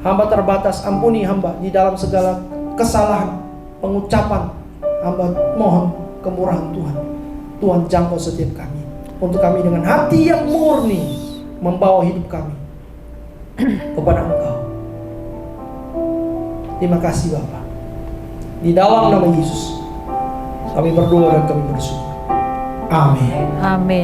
Hamba terbatas, ampuni hamba di dalam segala kesalahan pengucapan. Hamba mohon kemurahan Tuhan. Tuhan jangkau setiap kami, untuk kami dengan hati yang murni membawa hidup kami kepada Engkau. Terima kasih Bapa. Di dalam nama Yesus kami berdoa dan kami bersyukur. Amin. Amin.